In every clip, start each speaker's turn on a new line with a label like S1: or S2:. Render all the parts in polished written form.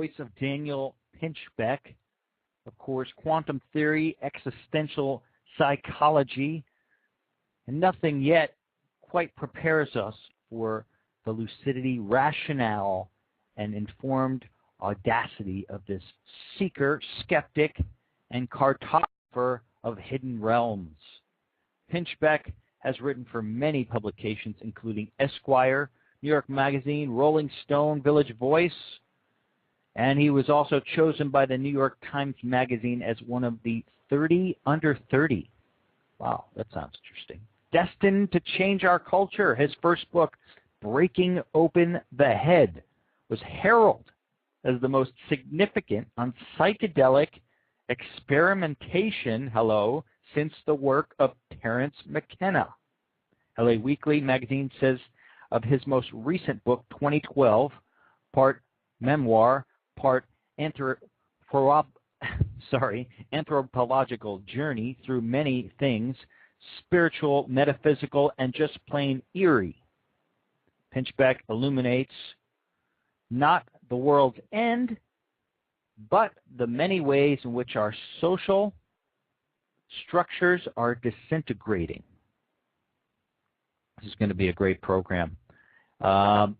S1: voice of Daniel Pinchbeck. Of course, quantum theory, existential psychology, and nothing yet quite prepares us for the lucidity, rationale, and informed audacity of this seeker, skeptic, and cartographer of hidden realms. Pinchbeck has written for many publications, including Esquire, New York Magazine, Rolling Stone, Village Voice, and he was also chosen by the New York Times Magazine as one of the 30 under 30. Wow, that sounds interesting. Destined to change our culture. His first book, Breaking Open the Head, was heralded as the most significant on psychedelic experimentation, since the work of Terence McKenna. LA Weekly magazine says of his most recent book, 2012, part memoir, part anthropological journey through many things, spiritual, metaphysical, and just plain eerie. Pinchbeck illuminates not the world's end, but the many ways in which our social structures are disintegrating. This is going to be a great program. I'm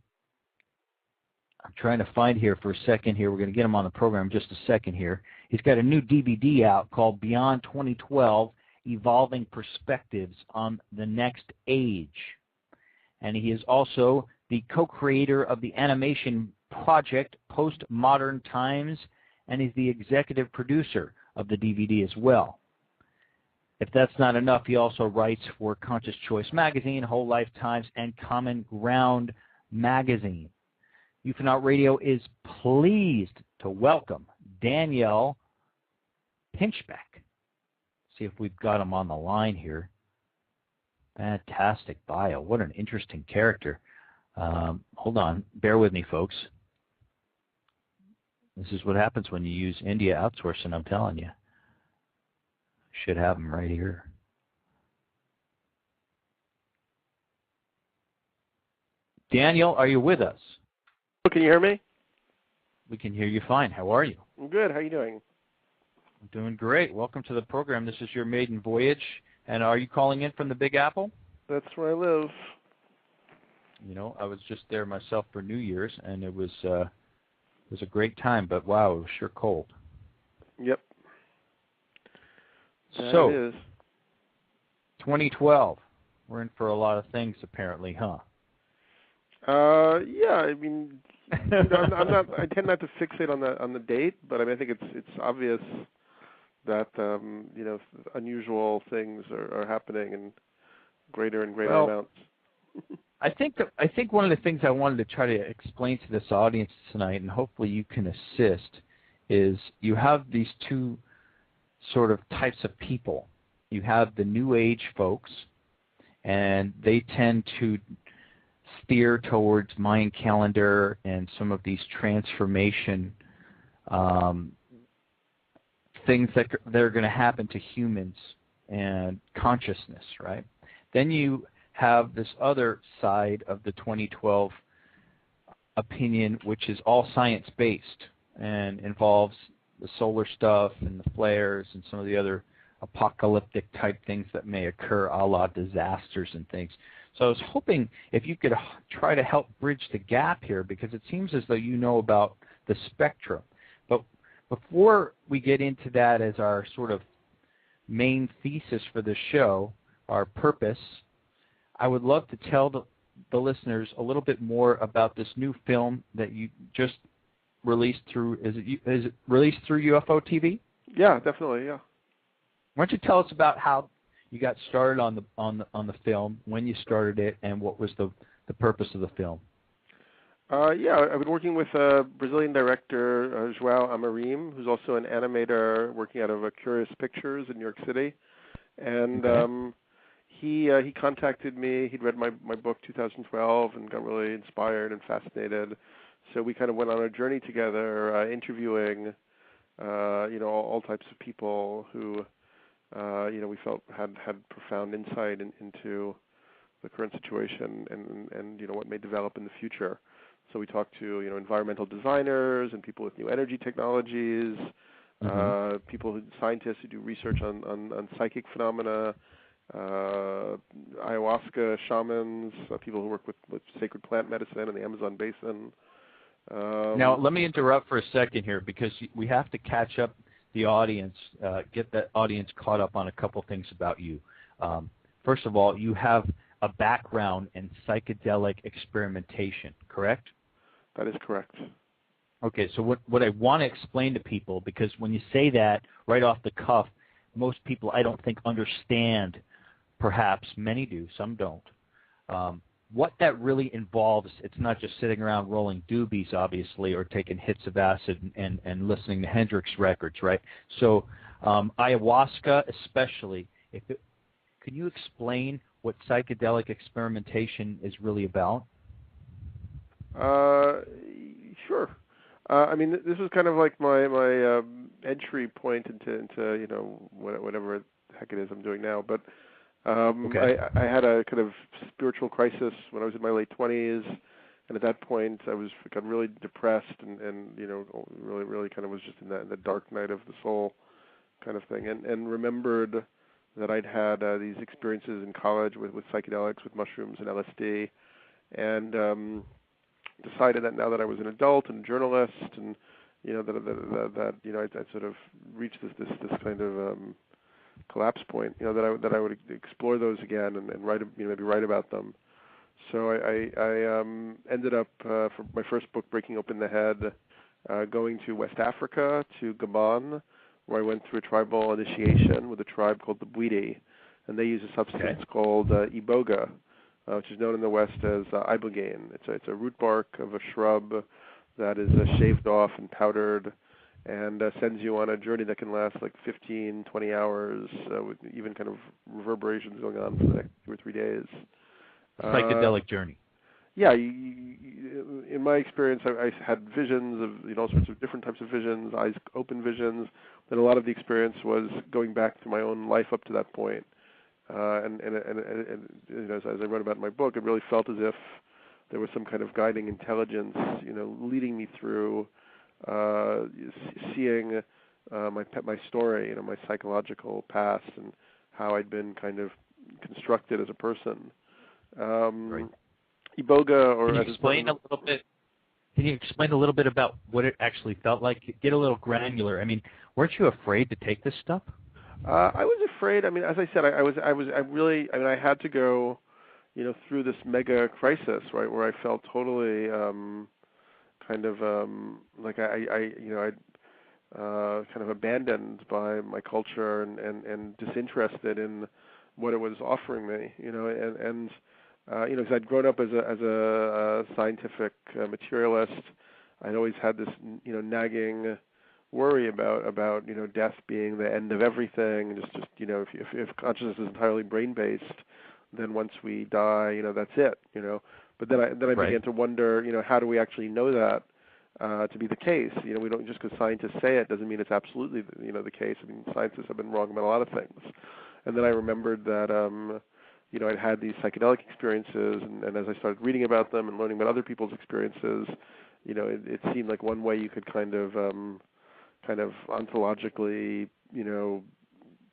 S1: trying to find here for a second here. We're going to get him on the program in just a second here. He's got a new DVD out called Beyond 2012, Evolving Perspectives on the Next Age. And he is also the co-creator of the animation project Postmodern Times, and he's the executive producer of the DVD as well. If that's not enough, he also writes for Conscious Choice Magazine, Whole Life Times, and Common Ground Magazine. Ufonaut Radio is pleased to welcome Daniel Pinchbeck. See if we've got him on the line here. Fantastic bio. What an interesting character. Hold on. Bear with me, folks. This is what happens when you use India outsourcing, I'm telling you. Should have him right here. Daniel, are you with us?
S2: Can you hear me?
S1: We can hear you fine. How are you?
S2: I'm good. How are you doing?
S1: I'm doing great. Welcome to the program. This is your maiden voyage. And are you calling in from the Big Apple?
S2: That's where I live.
S1: You know, I was just there myself for New Year's, and it was a great time. But wow, it was sure cold.
S2: Yep.
S1: So,
S2: it is.
S1: 2012. We're in for a lot of things, apparently, huh?
S2: Yeah. I mean, I tend not to fixate on the date, but I mean, I think it's obvious that unusual things are happening in greater and greater amounts.
S1: I think one of the things I wanted to try to explain to this audience tonight, and hopefully you can assist, is you have these two sort of types of people. You have the New Age folks, and they tend to steer towards Mayan calendar and some of these transformation things that are going to happen to humans and consciousness, right? Then you have this other side of the 2012 opinion, which is all science-based and involves the solar stuff and the flares and some of the other apocalyptic type things that may occur, a la disasters and things. So I was hoping if you could try to help bridge the gap here, because it seems as though you know about the spectrum. But before we get into that as our sort of main thesis for the show, our purpose, I would love to tell the listeners a little bit more about this new film that you just released through. Is it released through UFO TV?
S2: Yeah, definitely. Yeah.
S1: Why don't you tell us about how you got started on the film, when you started it, and what was the purpose of the film?
S2: Yeah, I've been working with a Brazilian director, João Amorim, who's also an animator working out of Curious Pictures in New York City, and he contacted me. He'd read my book 2012 and got really inspired and fascinated. So we kind of went on a journey together, interviewing all types of people who we felt had profound insight into the current situation and what may develop in the future. So we talked to environmental designers and people with new energy technologies, scientists who do research on psychic phenomena, ayahuasca shamans, people who work with sacred plant medicine in the Amazon basin.
S1: Now, let me interrupt for a second here because we have to catch up the audience, get the audience caught up on a couple things about you. First of all, you have a background in psychedelic experimentation, correct?
S2: That is correct.
S1: Okay, so what I want to explain to people, because when you say that right off the cuff, most people I don't think understand, perhaps many do, some don't, what that really involves. It's not just sitting around rolling doobies, obviously, or taking hits of acid and listening to Hendrix records, right? So ayahuasca especially, can you explain what psychedelic experimentation is really about?
S2: Sure. I mean, this was kind of like my entry point into whatever the heck it is I'm doing now. But
S1: Okay.
S2: I had a kind of spiritual crisis when I was in my late 20s, and at that point I got really depressed and really kind of was just in the dark night of the soul kind of thing, and remembered that I'd had these experiences in college with psychedelics, with mushrooms and LSD, and decided that now that I was an adult and a journalist, and I sort of reached this kind of collapse point, that I would explore those again and write, maybe write about them. So I ended up for my first book, Breaking Open the Head, going to West Africa, to Gabon, where I went through a tribal initiation with a tribe called the Bwiti, and they use a substance called iboga, which is known in the West as ibogaine. It's a root bark of a shrub that is shaved off and powdered, and sends you on a journey that can last like 15, 20 hours, with even kind of reverberations going on for the next 2 or 3 days.
S1: Psychedelic journey.
S2: Yeah, in my experience, I had visions of all sorts of different types of visions, eyes open visions. Then a lot of the experience was going back to my own life up to that point. And as I wrote about in my book, it really felt as if there was some kind of guiding intelligence, leading me through seeing my story, my psychological past, and how I'd been kind of constructed as a person.
S1: Right.
S2: Iboga, or
S1: Can you explain a little bit? Can you explain a little bit about what it actually felt like? Get a little granular. I mean, weren't you afraid to take this stuff?
S2: I was afraid. I mean, as I said, I had to go, through this mega crisis, right, where I felt totally kind of like I'd kind of abandoned by my culture and disinterested in what it was offering me, because I'd grown up as a scientific materialist. I'd always had this, nagging worry about death being the end of everything. Just if consciousness is entirely brain based, then once we die, that's it. But then I began to wonder, how do we actually know that to be the case? We don't, just because scientists say it doesn't mean it's absolutely the case. I mean, scientists have been wrong about a lot of things. And then I remembered that I'd had these psychedelic experiences, and as I started reading about them and learning about other people's experiences, it seemed like one way you could kind of ontologically,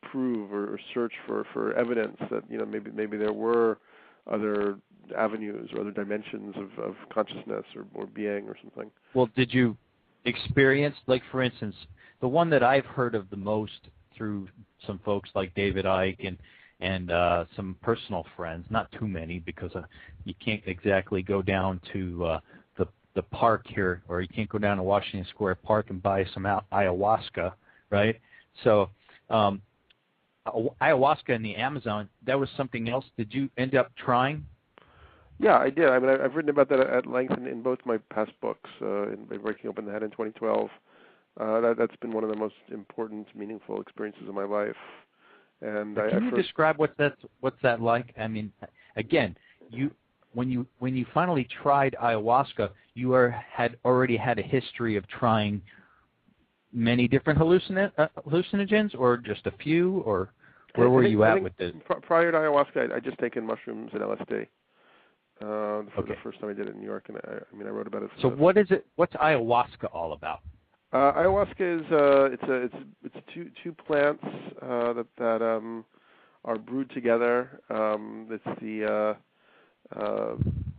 S2: prove or search for evidence that maybe there were other avenues or other dimensions of consciousness or being or something.
S1: Well, did you experience, like for instance, the one that I've heard of the most through some folks like David Icke and some personal friends, not too many because you can't exactly go down to the park here, or you can't go down to Washington Square Park and buy some ayahuasca, right? So ayahuasca in the Amazon, that was something else. Did you end up trying?
S2: Yeah, I did. I mean, I've written about that at length in both my past books, in Breaking Open the Head in 2012. That's been one of the most important, meaningful experiences of my life. And
S1: can you describe what's that like? I mean, again, when you finally tried ayahuasca, you had already had a history of trying many different hallucinogens, or just a few, or where were you at with this?
S2: Prior to ayahuasca, I'd just taken mushrooms and LSD. for the first time I did it in New York, and I wrote about it.
S1: So what is it? What's ayahuasca all about?
S2: Ayahuasca is it's two plants that are brewed together. It's the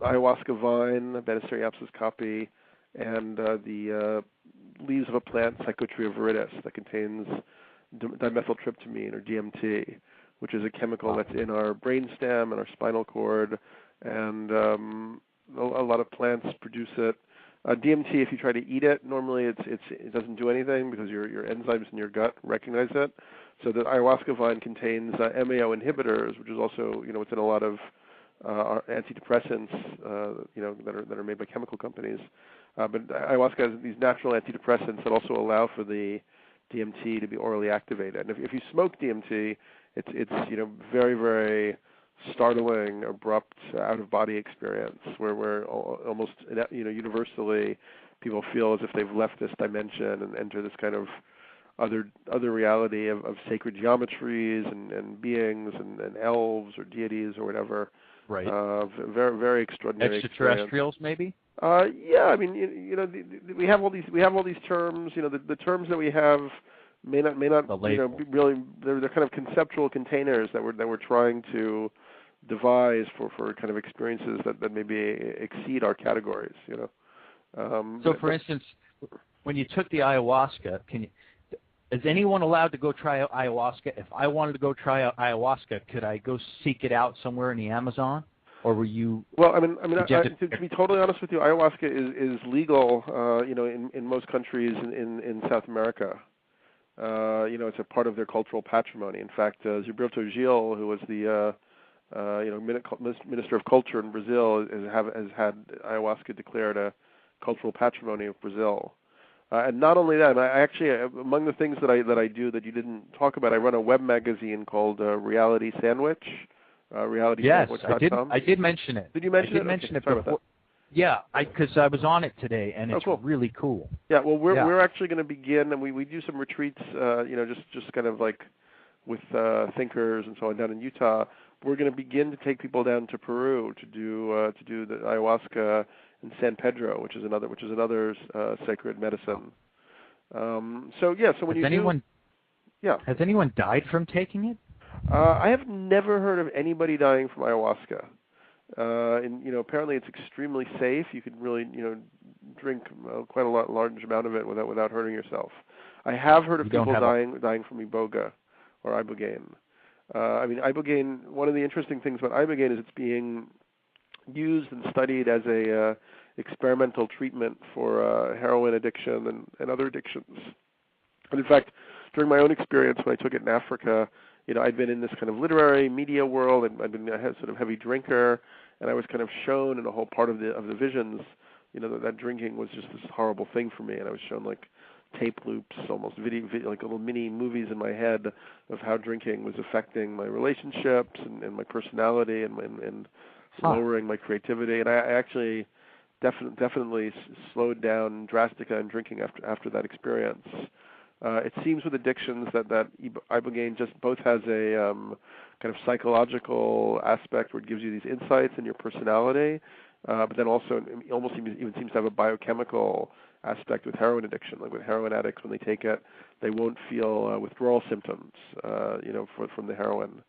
S2: ayahuasca vine, Banisteriopsis caapi, and the leaves of a plant, Psychotria viridis, that contains dimethyltryptamine, or DMT, which is a chemical that's in our brainstem and our spinal cord, and a lot of plants produce it. DMT, if you try to eat it, normally it doesn't do anything because your enzymes in your gut recognize it. So the ayahuasca vine contains MAO inhibitors, which is also it's in a lot of antidepressants that are made by chemical companies. But ayahuasca has these natural antidepressants that also allow for the DMT to be orally activated. And if you smoke DMT, it's very, very startling, abrupt, out-of-body experience where almost universally people feel as if they've left this dimension and enter this kind of other reality of sacred geometries and beings and elves or deities or whatever.
S1: Right.
S2: Very, very extraordinary.
S1: Extraterrestrials, maybe.
S2: Yeah. I mean, we have all these terms. The terms that we have may not be really. They're kind of conceptual containers that we're trying to devise for kind of experiences that maybe exceed our categories.
S1: So, for instance, when you took the ayahuasca, is anyone allowed to go try ayahuasca? If I wanted to go try ayahuasca, could I go seek it out somewhere in the Amazon, or were you?
S2: Well, to be totally honest with you, ayahuasca is legal, in most countries in South America. It's a part of their cultural patrimony. In fact, Gilberto Gil, who was the Minister of Culture in Brazil, has had ayahuasca declared a cultural patrimony of Brazil. And not only that, I actually, among the things that I do that you didn't talk about, I run a web magazine called Reality Sandwich.
S1: Realitysandwich.com. I did mention it.
S2: Did you mention it?
S1: I did mention it
S2: before.
S1: before. Yeah, because I was on it today, and it's really cool.
S2: Yeah, well, we're actually going to begin, and we do some retreats, just kind of like with thinkers and so on down in Utah. We're going to begin to take people down to Peru to do the ayahuasca in San Pedro, which is another sacred medicine. So when
S1: has anyone died from taking it?
S2: I have never heard of anybody dying from ayahuasca. Apparently it's extremely safe. You can really, drink quite a large amount of it without hurting yourself. I have heard of people dying from iboga or ibogaine. Ibogaine. One of the interesting things about ibogaine is it's being used and studied as a experimental treatment for heroin addiction and other addictions. And in fact, during my own experience when I took it in Africa, I'd been in this kind of literary media world, and I'd been a sort of heavy drinker, and I was kind of shown in a whole part of the visions, that drinking was just this horrible thing for me, and I was shown like tape loops, almost video like little mini movies in my head of how drinking was affecting my relationships and my personality and lowering my creativity, and I actually definitely slowed down drastically on drinking after that experience. It seems with addictions that ibogaine just both has a kind of psychological aspect where it gives you these insights in your personality, but then also it almost even seems to have a biochemical aspect with heroin addiction. Like with heroin addicts, when they take it, they won't feel withdrawal symptoms, from the heroin.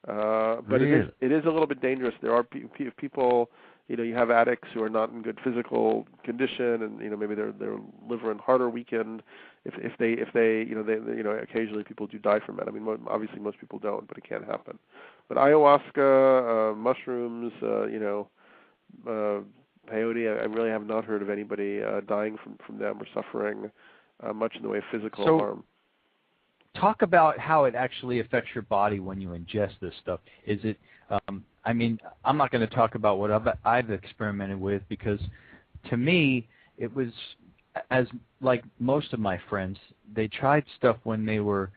S2: But
S1: really?
S2: it is a little bit dangerous. There are people. You have addicts who are not in good physical condition, and maybe their liver and heart are weakened. If they occasionally people do die from it. Obviously most people don't, but it can happen. But ayahuasca, mushrooms, peyote, I really have not heard of anybody dying from them or suffering much in the way of physical harm.
S1: Talk about how it actually affects your body when you ingest this stuff. Is it? I'm not going to talk about what I've experimented with, because to me it was, as like most of my friends, they tried stuff when they were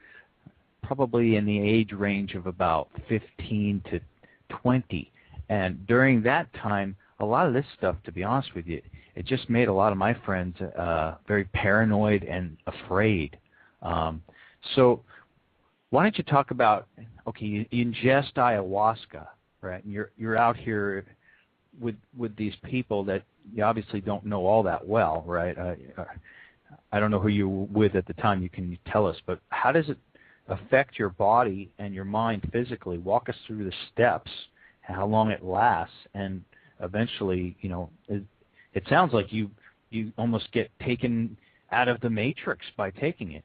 S1: probably in the age range of about 15 to 20. And during that time, a lot of this stuff, to be honest with you, it just made a lot of my friends very paranoid and afraid. So why don't you talk about, okay, you ingest ayahuasca, right? And you're out here with these people that you obviously don't know all that well, right? I don't know who you were with at the time. You can tell us, but how does it affect your body and your mind physically? Walk us through the steps, how long it lasts, and eventually, it sounds like you almost get taken out of the matrix by taking it.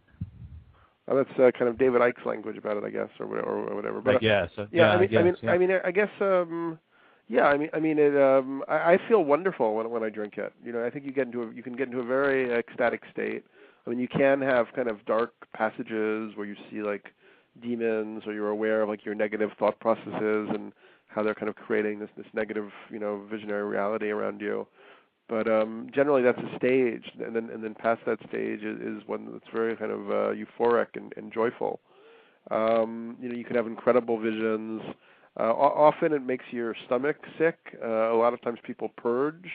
S2: Well, that's kind of David Icke's language about it, I guess, or whatever. But,
S1: I guess.
S2: I feel wonderful when I drink it. I think you can get into a very ecstatic state. I mean, you can have kind of dark passages where you see like demons, or you're aware of like your negative thought processes and how they're kind of creating this negative, visionary reality around you. But generally, that's a stage, and then past that stage is one that's very kind of euphoric and joyful. You can have incredible visions. Often, it makes your stomach sick. A lot of times, people purge.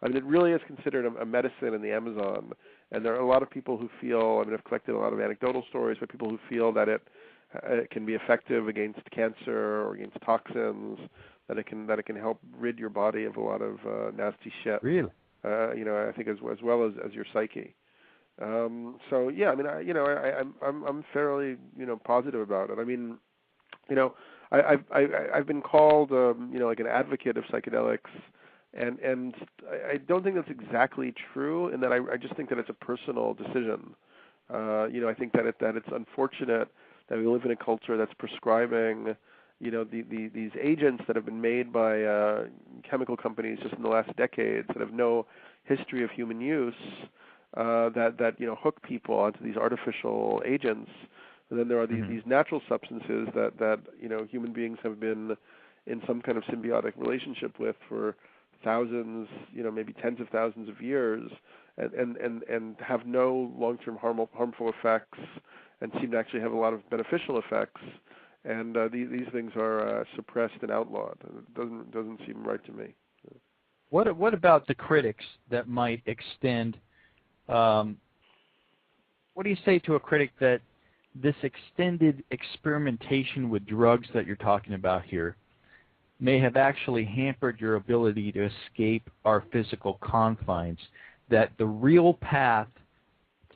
S2: I mean, it really is considered a medicine in the Amazon, and there are a lot of people who feel. I mean, I've collected a lot of anecdotal stories, but people who feel that it can be effective against cancer or against toxins. That it can help rid your body of a lot of nasty shit.
S1: Really?
S2: I think as well as your psyche. So yeah, I mean, I'm fairly positive about it. I mean, I've been called like an advocate of psychedelics, and I don't think that's exactly true. In that I just think that it's a personal decision. I think that it's unfortunate that we live in a culture that's prescribing these agents that have been made by chemical companies just in the last decades that have no history of human use, that hook people onto these artificial agents. And then there are these natural substances that human beings have been in some kind of symbiotic relationship with for thousands, maybe tens of thousands of years, and have no long-term harmful effects, and seem to actually have a lot of beneficial effects. And these things are suppressed and outlawed. It doesn't seem right to me.
S1: What about the critics that might extend? What do you say to a critic that this extended experimentation with drugs that you're talking about here may have actually hampered your ability to escape our physical confines? That the real path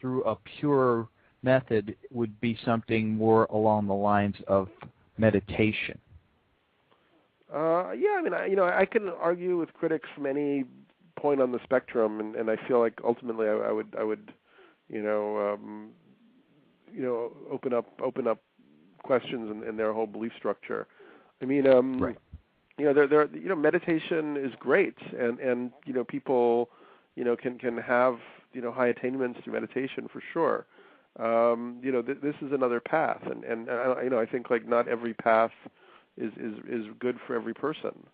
S1: through a pure method would be something more along the lines of meditation?
S2: I mean, I can argue with critics from any point on the spectrum, and I feel like ultimately I would open up questions in their whole belief structure. I mean,
S1: right.
S2: Meditation is great, and people can have high attainments through meditation for sure. This is another path, and I think like not every path is good for every person.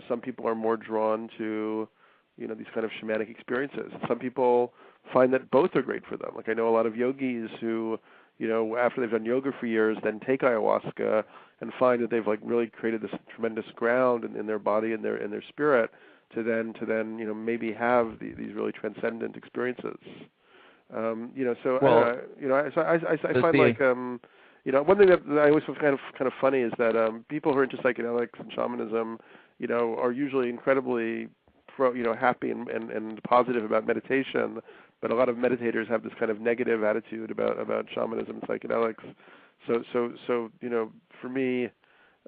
S2: Some people are more drawn to these kind of shamanic experiences. Some people find that both are great for them. Like I know a lot of yogis who after they've done yoga for years, then take ayahuasca and find that they've like really created this tremendous ground in their body and their spirit to then maybe have these really transcendent experiences. I find like one thing that I always find kind of funny is that people who are into psychedelics and shamanism, are usually incredibly happy and positive about meditation, but a lot of meditators have this kind of negative attitude about shamanism and psychedelics. So for me,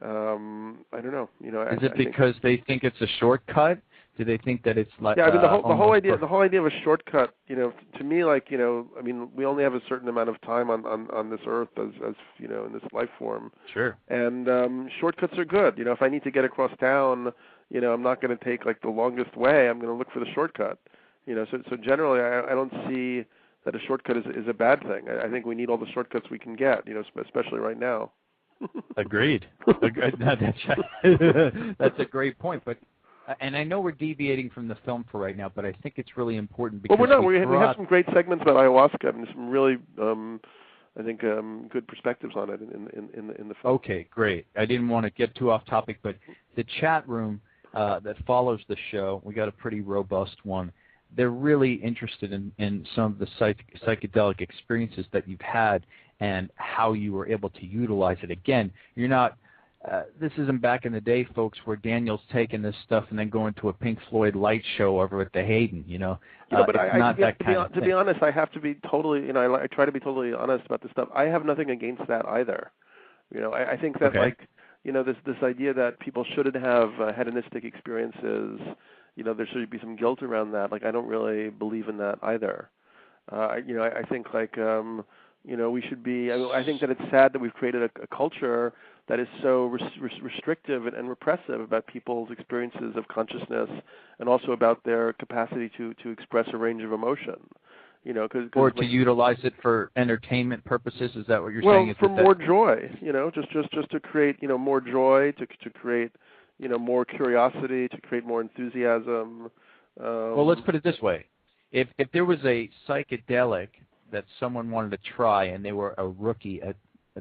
S2: I don't know.
S1: Is it because they think it's a shortcut? Do they think that it's like?
S2: Yeah, I mean the whole idea of a shortcut, to me, like I mean, we only have a certain amount of time on this earth as in this life form.
S1: Sure.
S2: And shortcuts are good. If I need to get across town, I'm not going to take like the longest way. I'm going to look for the shortcut. So generally, I don't see that a shortcut is a bad thing. I think we need all the shortcuts we can get. Especially right now.
S1: Agreed. That's a great point, but. And I know we're deviating from the film for right now, but I think it's really important because
S2: we're not. We have some great segments about ayahuasca and some really, I think, good perspectives on it in the film.
S1: Okay, great. I didn't want to get too off topic, but the chat room that follows the show, we got a pretty robust one. They're really interested in some of the psychedelic experiences that you've had and how you were able to utilize it. Again, you're not this isn't back in the day, folks, where Daniel's taking this stuff and then going to a Pink Floyd light show over at the Hayden.
S2: But
S1: it's not that kind of thing.
S2: To be honest, I have to be totally, I try to be totally honest about this stuff. I have nothing against that either. I think that this idea that people shouldn't have hedonistic experiences, there should be some guilt around that. Like, I don't really believe in that either. I think we should be. I think that it's sad that we've created a culture that is so restrictive and repressive about people's experiences of consciousness, and also about their capacity to express a range of emotion.
S1: Or to utilize it for entertainment purposes. Is that what you're saying?
S2: Well, for more joy. Just to create more joy, to create more curiosity, to create more enthusiasm.
S1: Well, let's put it this way: if there was a psychedelic that someone wanted to try, and they were a rookie at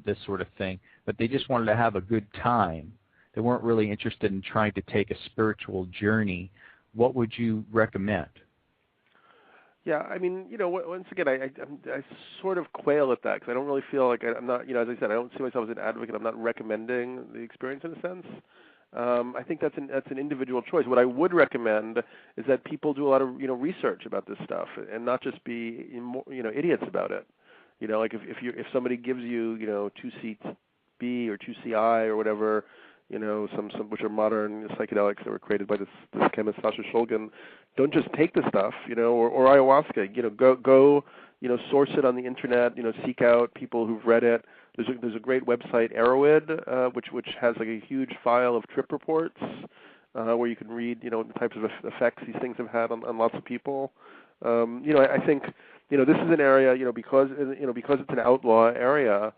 S1: this sort of thing, but they just wanted to have a good time, they weren't really interested in trying to take a spiritual journey, what would you recommend?
S2: Yeah, once again, I sort of quail at that because I don't really feel like I'm not, as I said, I don't see myself as an advocate. I'm not recommending the experience in a sense. I think that's an individual choice. What I would recommend is that people do a lot of research about this stuff and not just be idiots about it. Like if somebody gives you 2CB or 2CI or whatever, some which are modern psychedelics that were created by this chemist Sasha Shulgin, don't just take the stuff, or ayahuasca. Go source it on the internet. Seek out people who've read it. There's a great website, Arrowhead, which has like a huge file of trip reports where you can read the types of effects these things have had on lots of people. I think this is an area because it's an outlaw area.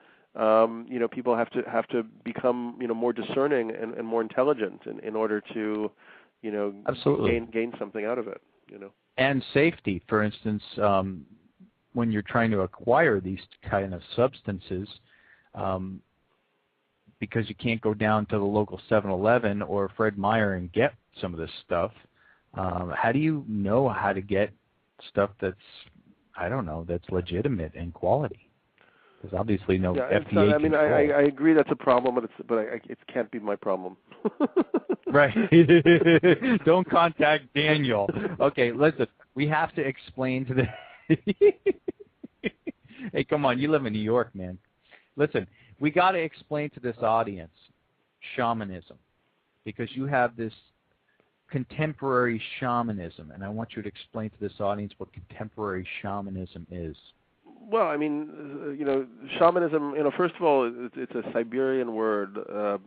S2: People have to become more discerning and more intelligent in order to
S1: Absolutely.
S2: gain something out of it.
S1: And safety, for instance, when you're trying to acquire these kind of substances. Because you can't go down to the local 7-Eleven or Fred Meyer and get some of this stuff. How do you know how to get stuff that's legitimate and quality? There's obviously no FDA control.
S2: I agree that's a problem, but it can't be my problem.
S1: Right. Don't contact Daniel. Okay, listen, we have to explain to the... Hey, come on, you live in New York, man. Listen, we got to explain to this audience shamanism, because you have this contemporary shamanism, and I want you to explain to this audience what contemporary shamanism is.
S2: Well, shamanism, first of all, it's a Siberian word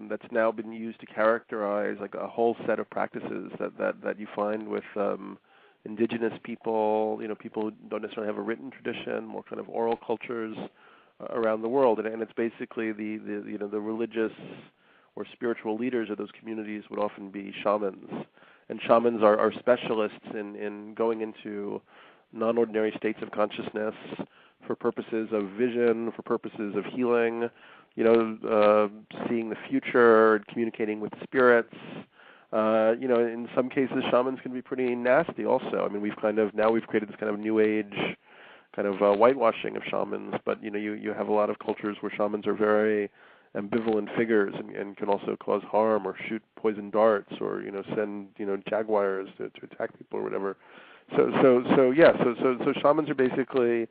S2: that's now been used to characterize like a whole set of practices that you find with indigenous people, people who don't necessarily have a written tradition, more kind of oral cultures around the world, and it's basically the religious or spiritual leaders of those communities would often be shamans, and shamans are specialists in going into non-ordinary states of consciousness for purposes of vision, for purposes of healing, seeing the future, communicating with spirits. In some cases, shamans can be pretty nasty also. We've created this kind of new age kind of whitewashing of shamans, but you have a lot of cultures where shamans are very ambivalent figures and can also cause harm or shoot poison darts or send jaguars to attack people or whatever. So shamans are basically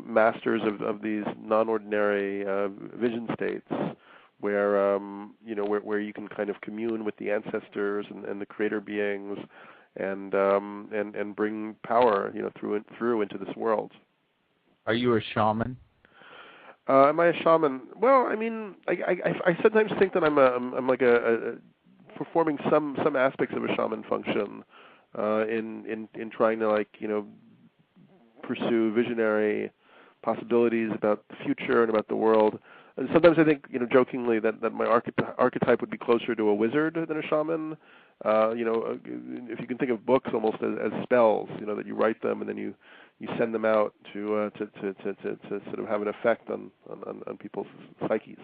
S2: masters of these non-ordinary vision states where where you can kind of commune with the ancestors and the creator beings and bring power through into this world.
S1: Are you a shaman?
S2: Am I a shaman? Well, I sometimes think that I'm like a performing some aspects of a shaman function in trying to pursue visionary possibilities about the future and about the world. And sometimes I think, jokingly, that my archetype would be closer to a wizard than a shaman. If you can think of books almost as spells, that you write them and then you send them out to sort of have an effect on people's psyches.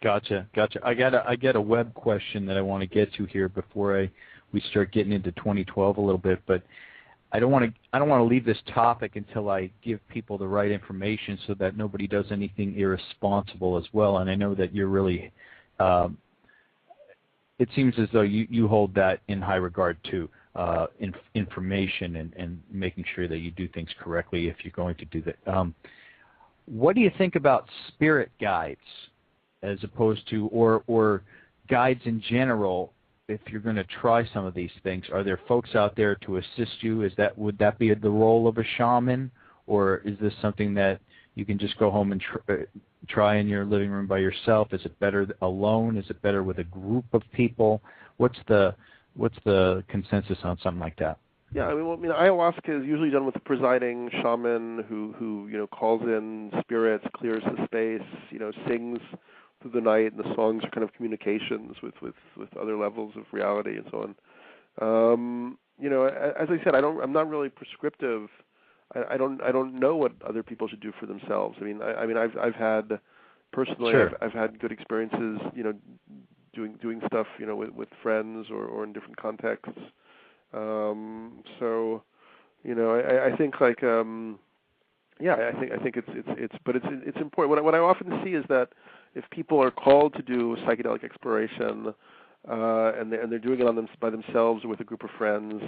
S1: Gotcha. I got a web question that I want to get to here before we start getting into 2012 a little bit. But I don't want to leave this topic until I give people the right information so that nobody does anything irresponsible as well. And I know that you're really, it seems as though you hold that in high regard too, information and making sure that you do things correctly if you're going to do that. What do you think about spirit guides as opposed to, or guides in general? If you're going to try some of these things, are there folks out there to assist you? Would that be the role of a shaman, or is this something that you can just go home and try in your living room by yourself? Is it better alone? Is it better with a group of people? What's the consensus on something like that?
S2: Yeah, I mean, ayahuasca is usually done with a presiding shaman who calls in spirits, clears the space, sings through the night, and the songs are kind of communications with other levels of reality and so on. As I said, I'm not really prescriptive. I don't know what other people should do for themselves. I've had personally,
S1: Sure.
S2: I've had good experiences, doing stuff, with friends or in different contexts. I think like, I think it's important. What I often see is that if people are called to do psychedelic exploration, and they're doing it by themselves or with a group of friends,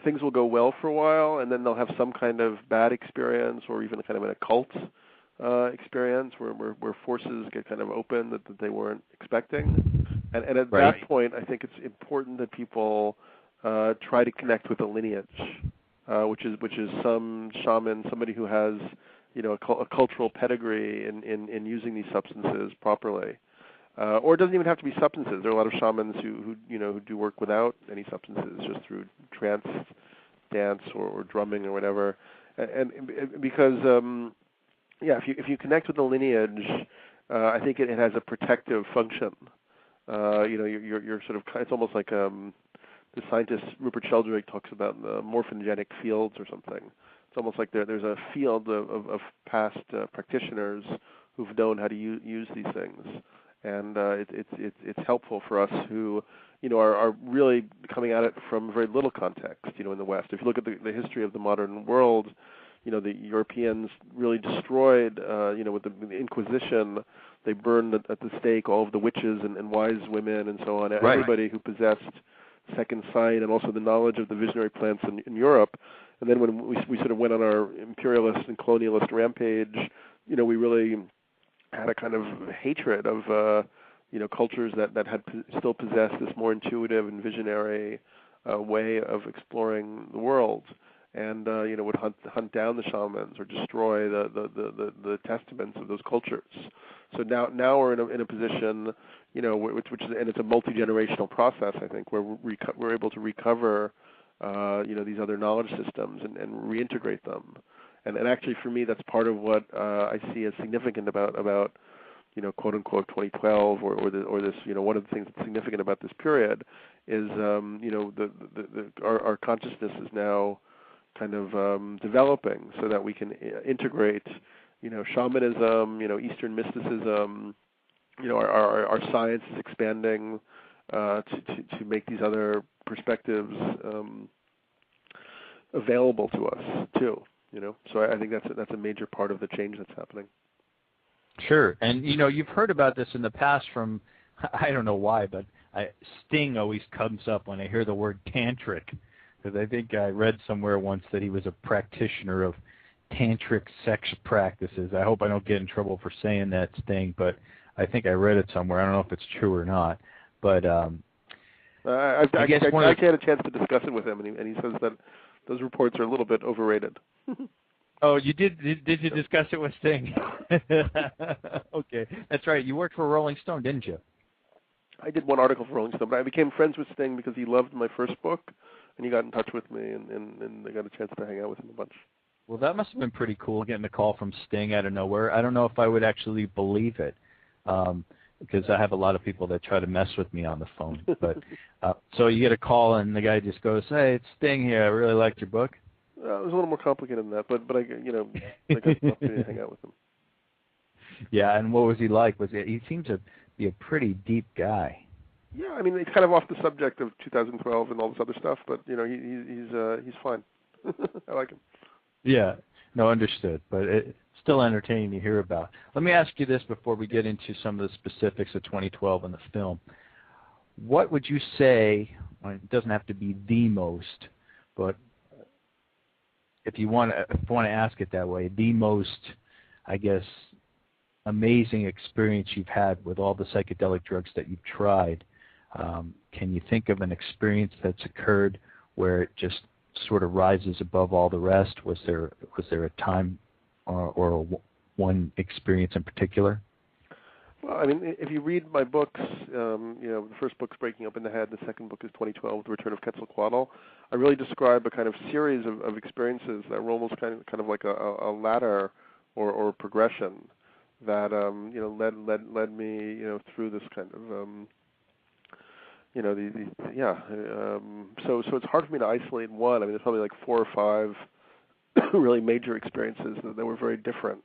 S2: things will go well for a while, and then they'll have some kind of bad experience or even kind of an occult experience where forces get kind of open that they weren't expecting. And at
S1: Right.
S2: that point, I think it's important that people try to connect with a lineage, which is some shaman, somebody who has a cultural pedigree in using these substances properly. Or it doesn't even have to be substances. There are a lot of shamans who do work without any substances, just through trance, dance, or drumming or whatever. And because if you connect with the lineage, I think it has a protective function. You're sort of, it's almost like the scientist Rupert Sheldrake talks about the morphogenic fields or something. It's almost like there's a field of past practitioners who've known how to use these things, and it's helpful for us who are really coming at it from very little context. In the West, if you look at the history of the modern world, the Europeans really destroyed, with the Inquisition. They burned at the stake all of the witches and wise women and so on.
S1: Right.
S2: Everybody who possessed second sight and also the knowledge of the visionary plants in Europe. And then when we sort of went on our imperialist and colonialist rampage, we really had a kind of hatred of cultures that had still possessed this more intuitive and visionary way of exploring the world, and would hunt down the shamans or destroy the testaments of those cultures. So now we're in a position, which is, and it's a multi-generational process, I think, where we're able to recover these other knowledge systems and reintegrate them. And actually, for me, that's part of what I see as significant about quote unquote 2012 or this one of the things that's significant about this period is our consciousness is now kind of developing so that we can integrate shamanism, Eastern mysticism, our science is expanding to make these other perspectives available to us too. So I think that's a major part of the change that's happening.
S1: Sure, and you've heard about this in the past from, I don't know why, but Sting always comes up when I hear the word tantric, because I think I read somewhere once that he was a practitioner of tantric sex practices. I hope I don't get in trouble for saying that, Sting, but I think I read it somewhere. I don't know if it's true or not, but
S2: I actually had a chance to discuss it with him, and he says that those reports are a little bit overrated.
S1: Oh, you did you discuss it with Sting? Okay, that's right. You worked for Rolling Stone, didn't you?
S2: I did one article for Rolling Stone, but I became friends with Sting because he loved my first book, and he got in touch with me, and I got a chance to hang out with him a bunch.
S1: Well, that must have been pretty cool, getting a call from Sting out of nowhere. I don't know if I would actually believe it, because I have a lot of people that try to mess with me on the phone. But so you get a call, and the guy just goes, "Hey, it's Sting here. I really liked your book."
S2: It was a little more complicated than that, but I got to hang out with him.
S1: Yeah, and what was he like? He seems to be a pretty deep guy.
S2: Yeah, I mean, it's kind of off the subject of 2012 and all this other stuff, but he's fine. I like him.
S1: Yeah, no, understood. But it's still entertaining to hear about. Let me ask you this before we get into some of the specifics of 2012 and the film. What would you say, it doesn't have to be the most, but if you want to ask it that way, the most, I guess, amazing experience you've had with all the psychedelic drugs that you've tried, can you think of an experience that's occurred where it just sort of rises above all the rest? Was there a time or one experience in particular?
S2: Well, I mean, if you read my books, the first book's Breaking Up in the Head, the second book is 2012, The Return of Quetzalcoatl. I really describe a kind of series of experiences that were almost kind of like a ladder or progression that led me through this kind of so it's hard for me to isolate one. I mean, there's probably like 4 or 5 really major experiences that were very different.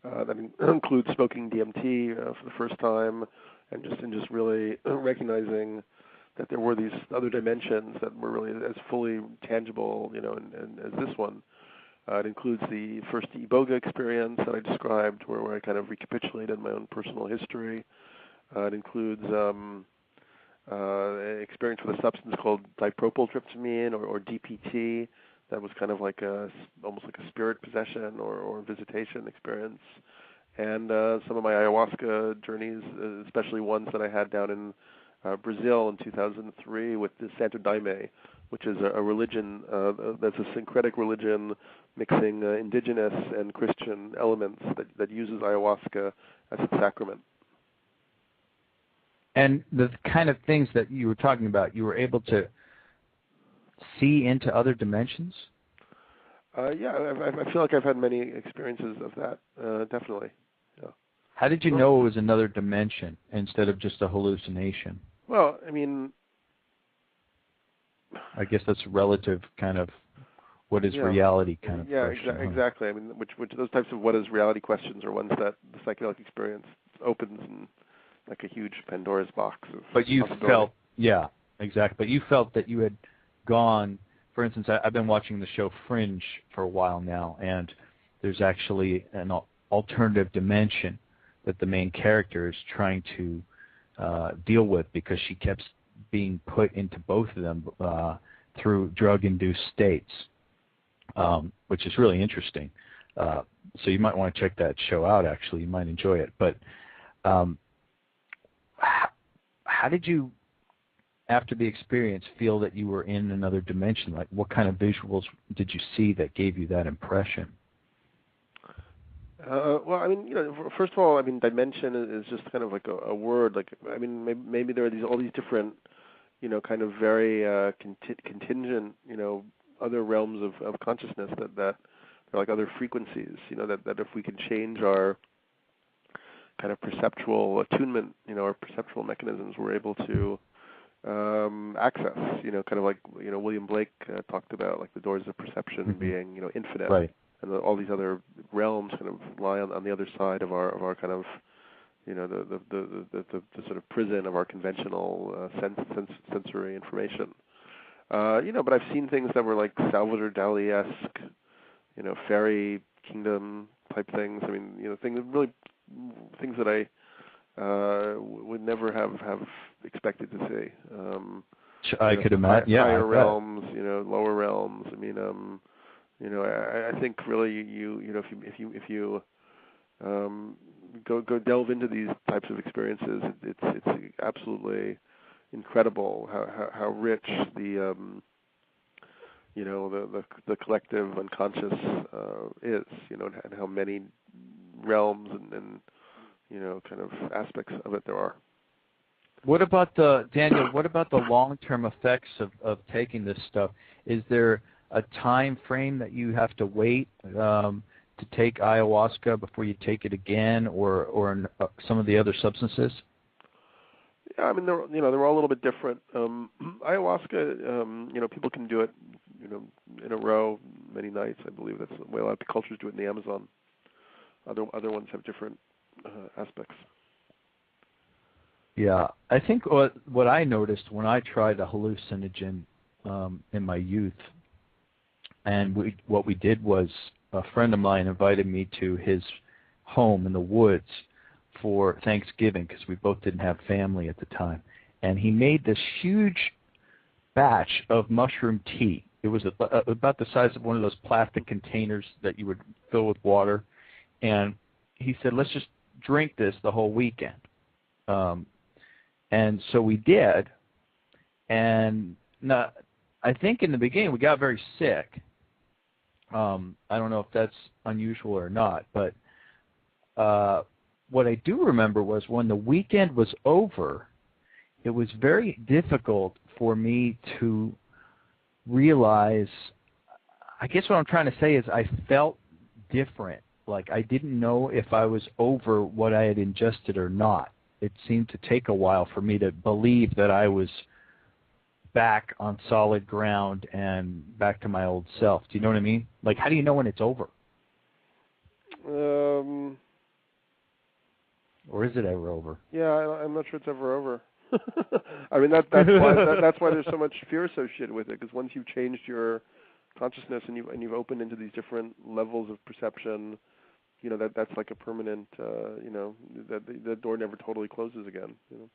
S2: That includes smoking DMT for the first time, and just really recognizing that there were these other dimensions that were really as fully tangible, and as this one. It includes the first iboga experience that I described, where I kind of recapitulated my own personal history. It includes an experience with a substance called dipropyltryptamine, or DPT, that was kind of like almost like a spirit possession or visitation experience. And some of my ayahuasca journeys, especially ones that I had down in Brazil in 2003 with the Santo Daime, which is a religion that's a syncretic religion mixing indigenous and Christian elements that uses ayahuasca as its sacrament.
S1: And the kind of things that you were talking about, you were able to see into other dimensions?
S2: Yeah, I feel like I've had many experiences of that, definitely. Yeah.
S1: How did you know it was another dimension instead of just a hallucination?
S2: Well, I mean,
S1: I guess that's relative kind of what is reality kind of question.
S2: Exactly. I mean, which those types of what is reality questions are ones that the psychedelic experience opens in like a huge Pandora's box of
S1: But you felt, yeah, exactly. But you felt that you had gone, for instance, I've been watching the show Fringe for a while now, and there's actually an alternative dimension that the main character is trying to deal with because she kept being put into both of them through drug-induced states, which is really interesting. So you might want to check that show out, actually. You might enjoy it. But how did you, after the experience, feel that you were in another dimension? Like, what kind of visuals did you see that gave you that impression?
S2: Well, I mean, first of all, I mean, dimension is just kind of like a word. Like, I mean, maybe there are all these different, kind of very contingent, other realms of consciousness that are like other frequencies. That if we can change our kind of perceptual attunement, our perceptual mechanisms, we're able to access. Kind of like William Blake talked about, like the doors of perception being infinite.
S1: Right.
S2: And all these other realms kind of lie on the other side of our kind of, the sort of prison of our conventional sensory information. But I've seen things that were like Salvador Dali-esque, fairy kingdom type things. I mean, things that I would never have expected to see.
S1: I could imagine. Yeah,
S2: higher realms, lower realms. I mean, I think really if you go delve into these types of experiences, it's absolutely incredible how rich the the collective unconscious is, and how many realms and kind of aspects of it there are.
S1: What about Daniel? What about the long-term effects of taking this stuff? Is there a time frame that you have to wait to take ayahuasca before you take it again, or some of the other substances?
S2: Yeah, I mean, they're all a little bit different. Ayahuasca, people can do it, in a row, many nights. I believe that's the way a lot of cultures do it in the Amazon. Other ones have different aspects.
S1: Yeah, I think what I noticed when I tried a hallucinogen in my youth And what we did was a friend of mine invited me to his home in the woods for Thanksgiving because we both didn't have family at the time. And he made this huge batch of mushroom tea. It was about the size of one of those plastic containers that you would fill with water. And he said, let's just drink this the whole weekend. And so we did. And I think in the beginning we got very sick. I don't know if that's unusual or not, but what I do remember was when the weekend was over, it was very difficult for me to realize, I guess what I'm trying to say is I felt different. Like I didn't know if I was over what I had ingested or not. It seemed to take a while for me to believe that I was back on solid ground and back to my old self. Do you know what I mean? Like, how do you know when it's over? Or is it ever over?
S2: Yeah, I'm not sure it's ever over. I mean, that's why there's so much fear associated with it. Because once you've changed your consciousness and you've opened into these different levels of perception, you know, that's like a permanent, you know, that the door never totally closes again. You know.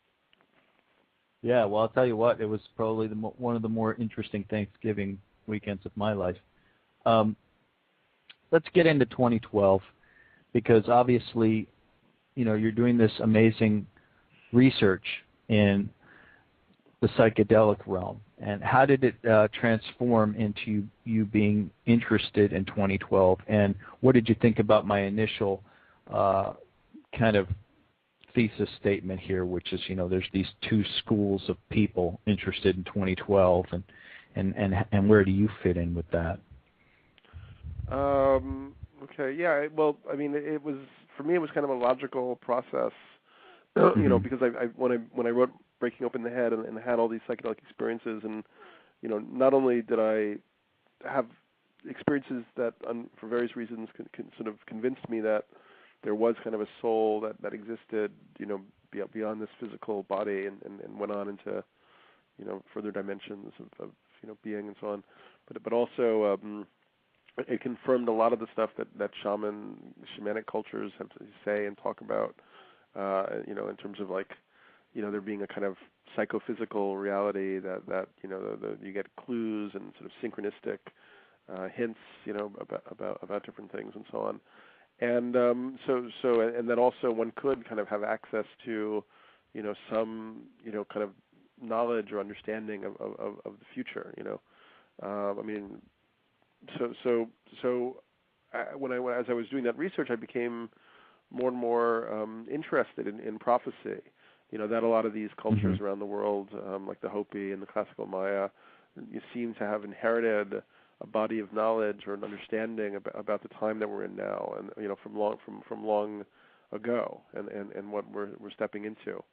S1: Yeah, well, I'll tell you what, it was probably one of the more interesting Thanksgiving weekends of my life. Let's get into 2012, because obviously, you know, you're doing this amazing research in the psychedelic realm. And how did it transform into you being interested in 2012? And what did you think about my initial kind of thesis statement here, which is, you know, there's these two schools of people interested in 2012, and where do you fit in with that?
S2: Okay, yeah. Well, I mean, it was, for me, it was kind of a logical process, you know, because when I wrote Breaking Open the Head and had all these psychedelic experiences, and you know, not only did I have experiences that, for various reasons, sort of convinced me that there was kind of a soul that existed, you know, beyond this physical body, and went on into, you know, further dimensions of you know, being and so on. But also it confirmed a lot of the stuff that shamanic cultures have to say and talk about, you know, in terms of like, you know, there being a kind of psychophysical reality that you know, you get clues and sort of synchronistic hints, you know, about different things and so on. And so and that also one could kind of have access to, you know, some, you know, kind of knowledge or understanding of the future, you know. I mean, so as I was doing that research, I became more and more interested in prophecy. You know, that a lot of these cultures around the world, like the Hopi and the classical Maya, you seem to have inherited a body of knowledge or an understanding about the time that we're in now, and you know, from long ago, and what we're stepping into.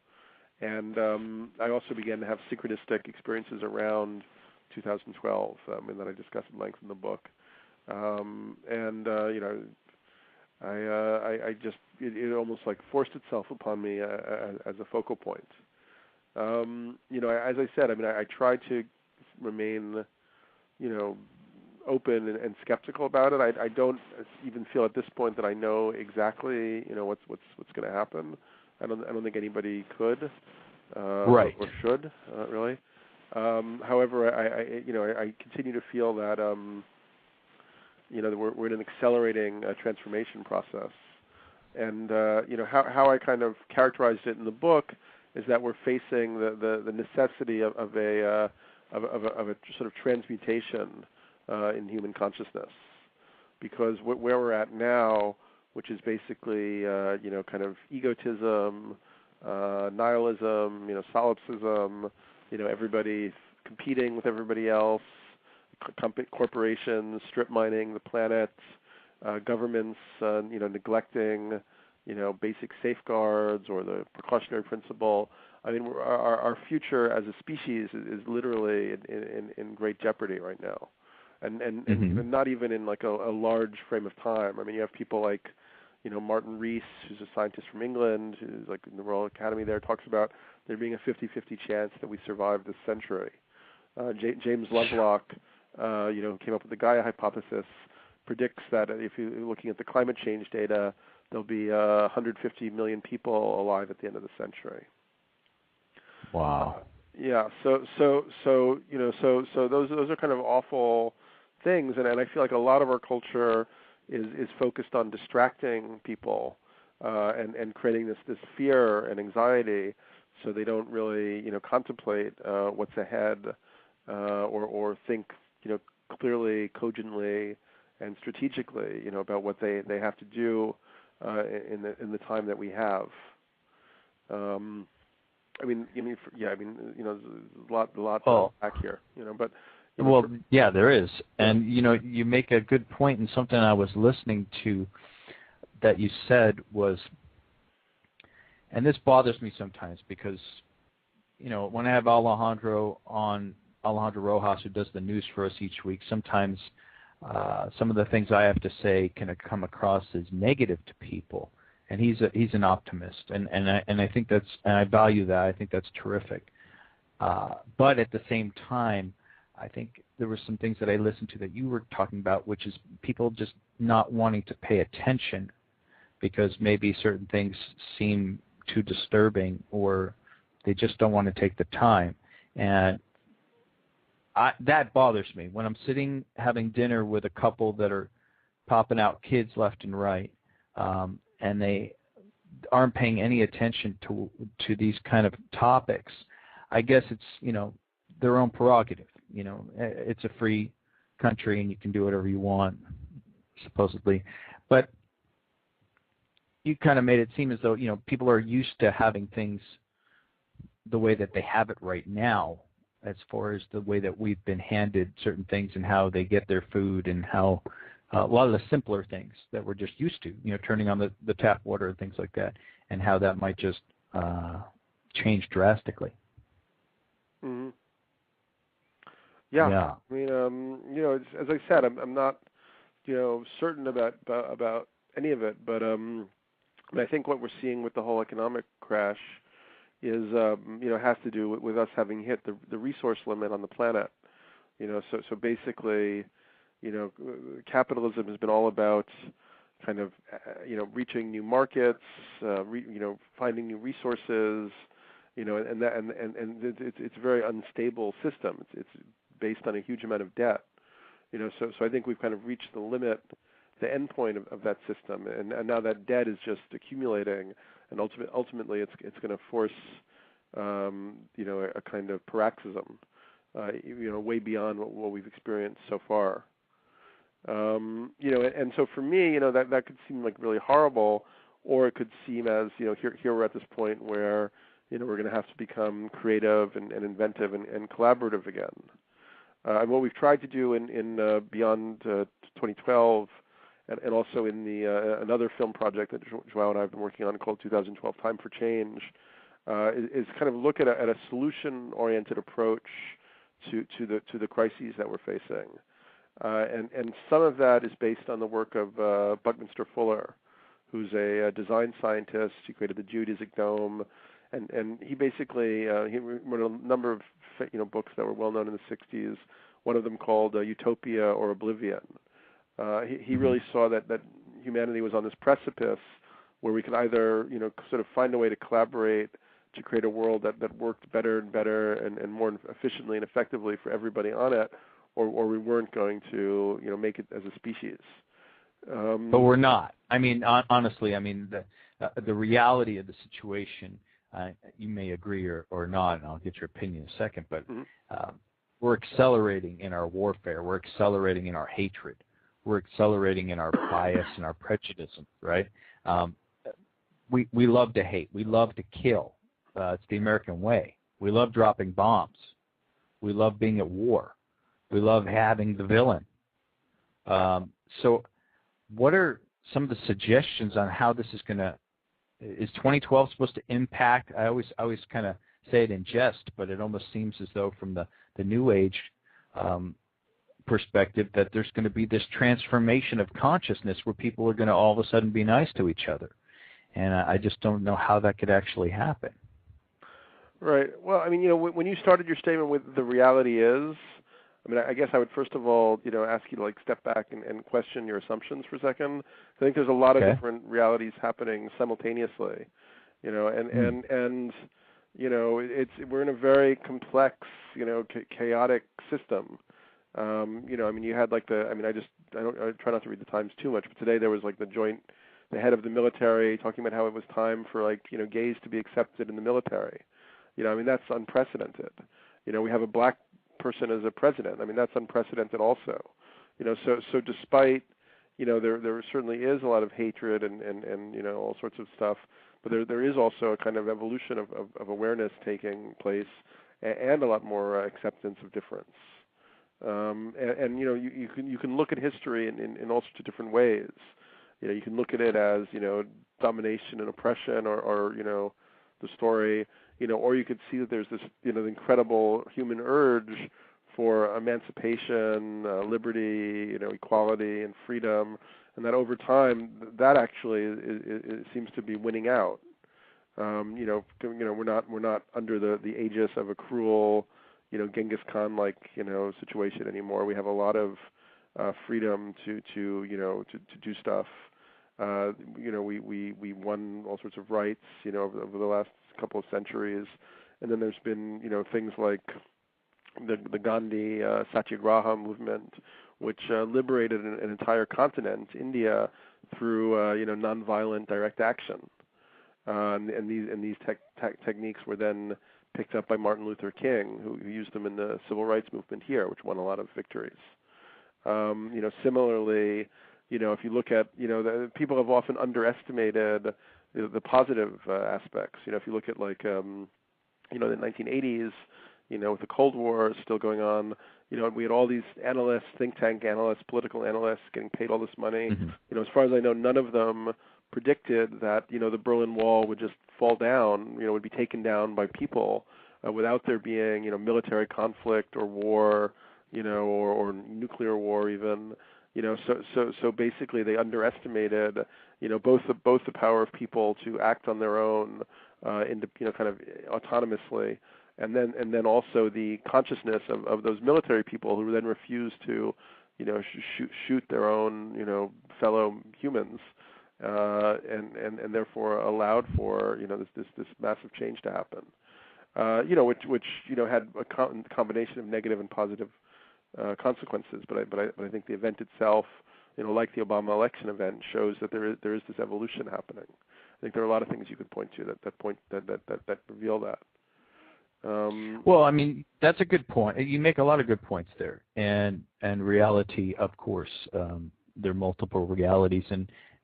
S2: And I also began to have synchronistic experiences around 2012, and that I discuss at length in the book. And you know, I just it almost like forced itself upon me as a focal point. You know, as I said, I mean, I tried to remain, you know, open and skeptical about it. I don't even feel at this point that I know exactly, you know, what's going to happen. I don't think anybody could
S1: right.
S2: or should really. However, I continue to feel that you know, that we're in an accelerating transformation process, and you know, how I kind of characterized it in the book is that we're facing the necessity of a sort of transmutation in human consciousness, because where we're at now, which is basically you know, kind of egotism, nihilism, you know, solipsism, you know, everybody competing with everybody else, corporations strip mining the planet, governments you know, neglecting, you know, basic safeguards or the precautionary principle. I mean, our future as a species is literally in great jeopardy right now. And not even in like a large frame of time. I mean, you have people like, you know, Martin Rees, who's a scientist from England, who's like in the Royal Academy there, talks about there being a 50-50 chance that we survive this century. James Lovelock, who came up with the Gaia hypothesis, predicts that if you're looking at the climate change data, there'll be 150 million people alive at the end of the century.
S1: Wow.
S2: Yeah. So those are kind of awful things, and I feel like a lot of our culture is focused on distracting people and creating this fear and anxiety, so they don't really contemplate what's ahead or think clearly, cogently, and strategically about what they have to do in the time that we have. There's a lot to unpack here, but.
S1: Well, yeah, there is. And, you make a good point, and something I was listening to that you said was, and this bothers me sometimes because, when I have Alejandro Rojas, who does the news for us each week, sometimes some of the things I have to say can come across as negative to people. And he's an optimist, and I think and I value that. I think that's terrific. But at the same time, I think there were some things that I listened to that you were talking about, which is people just not wanting to pay attention because maybe certain things seem too disturbing, or they just don't want to take the time. And that bothers me when I'm sitting having dinner with a couple that are popping out kids left and right, and they aren't paying any attention to these kind of topics. I guess it's their own prerogative. It's a free country and you can do whatever you want, supposedly. But you kind of made it seem as though, people are used to having things the way that they have it right now, as far as the way that we've been handed certain things and how they get their food and how a lot of the simpler things that we're just used to, turning on the tap water and things like that, and how that might just change drastically.
S2: Mm-hmm. Yeah. As I said, I'm not, certain about any of it, but I think what we're seeing with the whole economic crash is, has to do with us having hit the resource limit on the planet. So basically, capitalism has been all about kind of, reaching new markets, finding new resources, and it's a very unstable system. It's based on a huge amount of debt, So I think we've kind of reached the limit, the end point of that system, and now that debt is just accumulating, and ultimately it's going to force, a kind of paroxysm, way beyond what we've experienced so far. And so for me, that could seem like really horrible, or it could seem as, here we're at this point where, we're going to have to become creative and inventive and collaborative again. And what we've tried to do in Beyond 2012, and also in another film project that Joao and I have been working on called 2012 Time for Change, is kind of look at a solution-oriented approach to the crises that we're facing. And some of that is based on the work of Buckminster Fuller, who's a design scientist. He created the geodesic dome, and he basically he wrote a number of books that were well known in the 60s. One of them called Utopia or Oblivion. He really saw that humanity was on this precipice where we could either sort of find a way to collaborate to create a world that worked better and better and more efficiently and effectively for everybody on it, or we weren't going to make it as a species.
S1: But we're not. I mean, honestly, the reality of the situation, you may agree or not, and I'll get your opinion in a second, but we're accelerating in our warfare. We're accelerating in our hatred. We're accelerating in our bias and our prejudice, right? We love to hate. We love to kill. It's the American way. We love dropping bombs. We love being at war. We love having the villain. So what are some of the suggestions on how this is going to – is 2012 supposed to impact – I always kind of say it in jest, but it almost seems as though from the New Age perspective that there's going to be this transformation of consciousness where people are going to all of a sudden be nice to each other. And I just don't know how that could actually happen.
S2: Right. Well, when you started your statement with the reality is, I mean, I guess I would first of all, ask you to like step back and question your assumptions for a second. I think there's a lot of different realities happening simultaneously, and we're in a very complex, chaotic system. I mean, you had like I try not to read the Times too much, but today there was like the head of the military talking about how it was time for like, gays to be accepted in the military. I mean, that's unprecedented. We have a black person as a president. I mean, that's unprecedented also. So despite, there certainly is a lot of hatred and all sorts of stuff, but there is also a kind of evolution of awareness taking place and a lot more acceptance of difference. You can look at history in all sorts of different ways. You can look at it as, domination and oppression or the story, or you could see that there's this, the incredible human urge for emancipation, liberty, equality and freedom, and that over time, that actually it seems to be winning out. We're not under the aegis of a cruel, Genghis Khan like, situation anymore. We have a lot of freedom to do stuff. We won all sorts of rights, over the last couple of centuries, and then there's been, things like the Gandhi Satyagraha movement, which liberated an entire continent, India, through nonviolent direct action, and these techniques were then picked up by Martin Luther King, who used them in the civil rights movement here, which won a lot of victories. Similarly, if you look at, the people have often underestimated the positive aspects. If you look at like, the 1980s, with the Cold War still going on, we had all these analysts, think tank analysts, political analysts getting paid all this money.
S1: Mm-hmm.
S2: As far as I know, none of them predicted that, the Berlin Wall would just fall down, would be taken down by people without there being, military conflict or war, or nuclear war even. So basically they underestimated, both the power of people to act on their own, kind of autonomously, and then also the consciousness of those military people who then refused to, shoot their own, fellow humans, and therefore allowed for, this massive change to happen, which had a combination of negative and positive consequences, but I think the event itself, like the Obama election event, shows that there is this evolution happening. I think there are a lot of things you could point to that reveal that.
S1: Well, I mean, that's a good point. You make a lot of good points there, and reality, of course, there are multiple realities,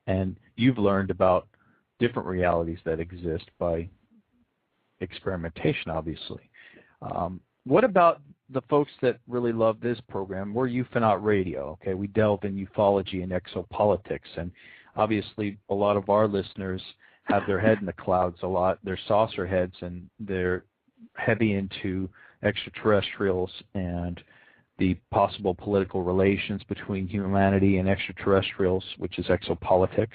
S1: and you've learned about different realities that exist by experimentation, obviously. What about the folks that really love this program? We're Ufonaut Radio, okay? We delve in ufology and exopolitics, and obviously a lot of our listeners have their head in the clouds a lot. They're saucer heads, and they're heavy into extraterrestrials and the possible political relations between humanity and extraterrestrials, which is exopolitics.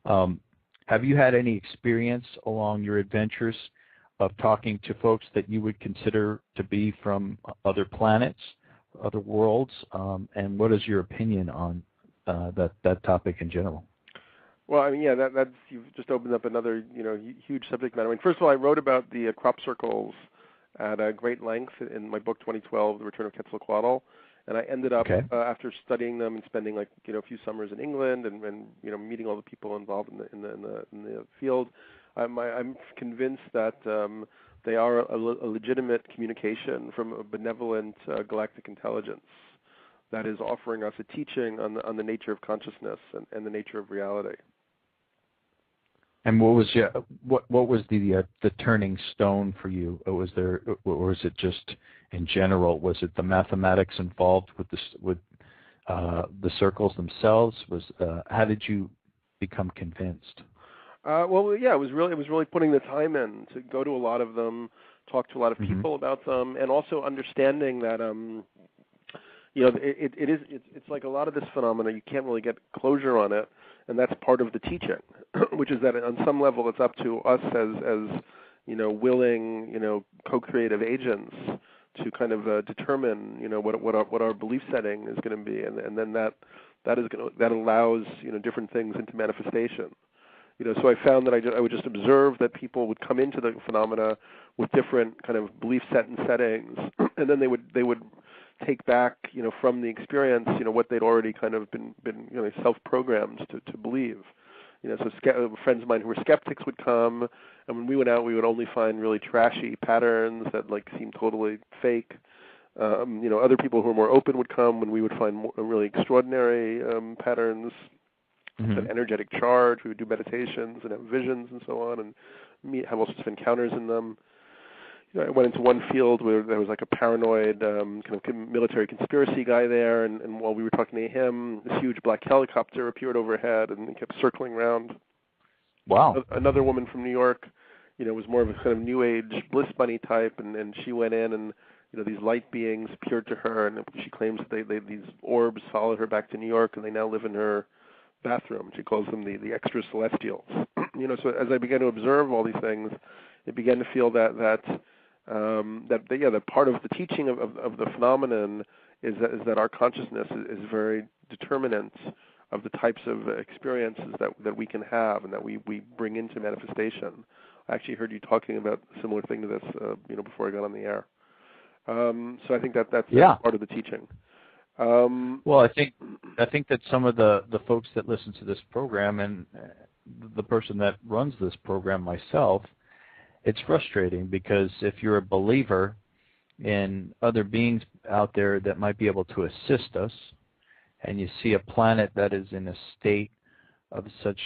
S1: Have you had any experience along your adventures of talking to folks that you would consider to be from other planets, other worlds, and what is your opinion on that topic in general?
S2: Well, I mean, yeah, that's you've just opened up another, huge subject matter. I mean, first of all, I wrote about the crop circles at great length in my book 2012, The Return of Quetzalcoatl, and I ended up after studying them and spending like a few summers in England and meeting all the people involved in the field. I'm convinced that they are a legitimate communication from a benevolent galactic intelligence that is offering us a teaching on the nature of consciousness and the nature of reality.
S1: And what was the turning stone for you? Or was it just in general? Was it the mathematics involved with the circles themselves? How did you become convinced?
S2: Well, yeah, it was really putting the time in to go to a lot of them, talk to a lot of people about them, and also understanding that it's like a lot of this phenomena, you can't really get closure on it, and that's part of the teaching, which is that on some level it's up to us as willing, co-creative agents to kind of determine, what our belief setting is going to be, and then that allows, different things into manifestation. So I found that I would just observe that people would come into the phenomena with different kind of belief set and settings, and then they would take back, from the experience, what they'd already kind of been self-programmed to believe. So friends of mine who were skeptics would come, and when we went out, we would only find really trashy patterns that seemed totally fake. Other people who were more open would come when we would find really extraordinary patterns, an energetic charge. We would do meditations and have visions and so on, and have all sorts of encounters in them. I went into one field where there was a paranoid kind of military conspiracy guy there, and while we were talking to him, this huge black helicopter appeared overhead, and he kept circling around.
S1: Wow.
S2: Another woman from New York, was more of a kind of New Age bliss bunny type, and she went in, and these light beings appeared to her, and she claims that these orbs followed her back to New York, and they now live in her bathroom. She calls them the extra celestials. So as I began to observe all these things, it began to feel that part of the teaching of the phenomenon is that our consciousness is very determinant of the types of experiences that we can have and that we bring into manifestation. I actually heard you talking about a similar thing to this, before I got on the air. So I think that's part of the teaching.
S1: Well, I think that some of the folks that listen to this program, and the person that runs this program myself, it's frustrating because if you're a believer in other beings out there that might be able to assist us, and you see a planet that is in a state of such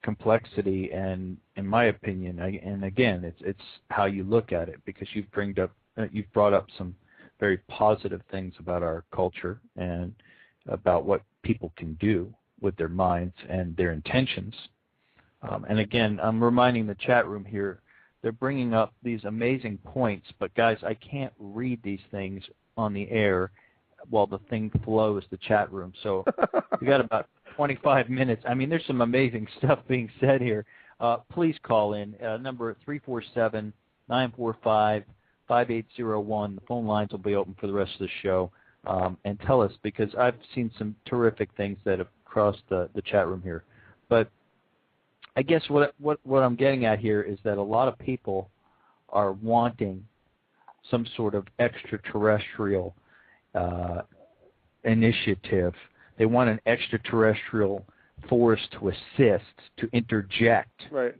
S1: complexity, and in my opinion, and again, it's how you look at it, because you've brought up some very positive things about our culture and about what people can do with their minds and their intentions. And again, I'm reminding the chat room here, they're bringing up these amazing points, but guys, I can't read these things on the air while the thing flows, the chat room. So we got about 25 minutes. I mean, there's some amazing stuff being said here. Please call in. Number 347-945-5801. The phone lines will be open for the rest of the show. And tell us, because I've seen some terrific things that have crossed the chat room here. But I guess what I'm getting at here is that a lot of people are wanting some sort of extraterrestrial initiative. They want an extraterrestrial force to assist, to interject.
S2: Right.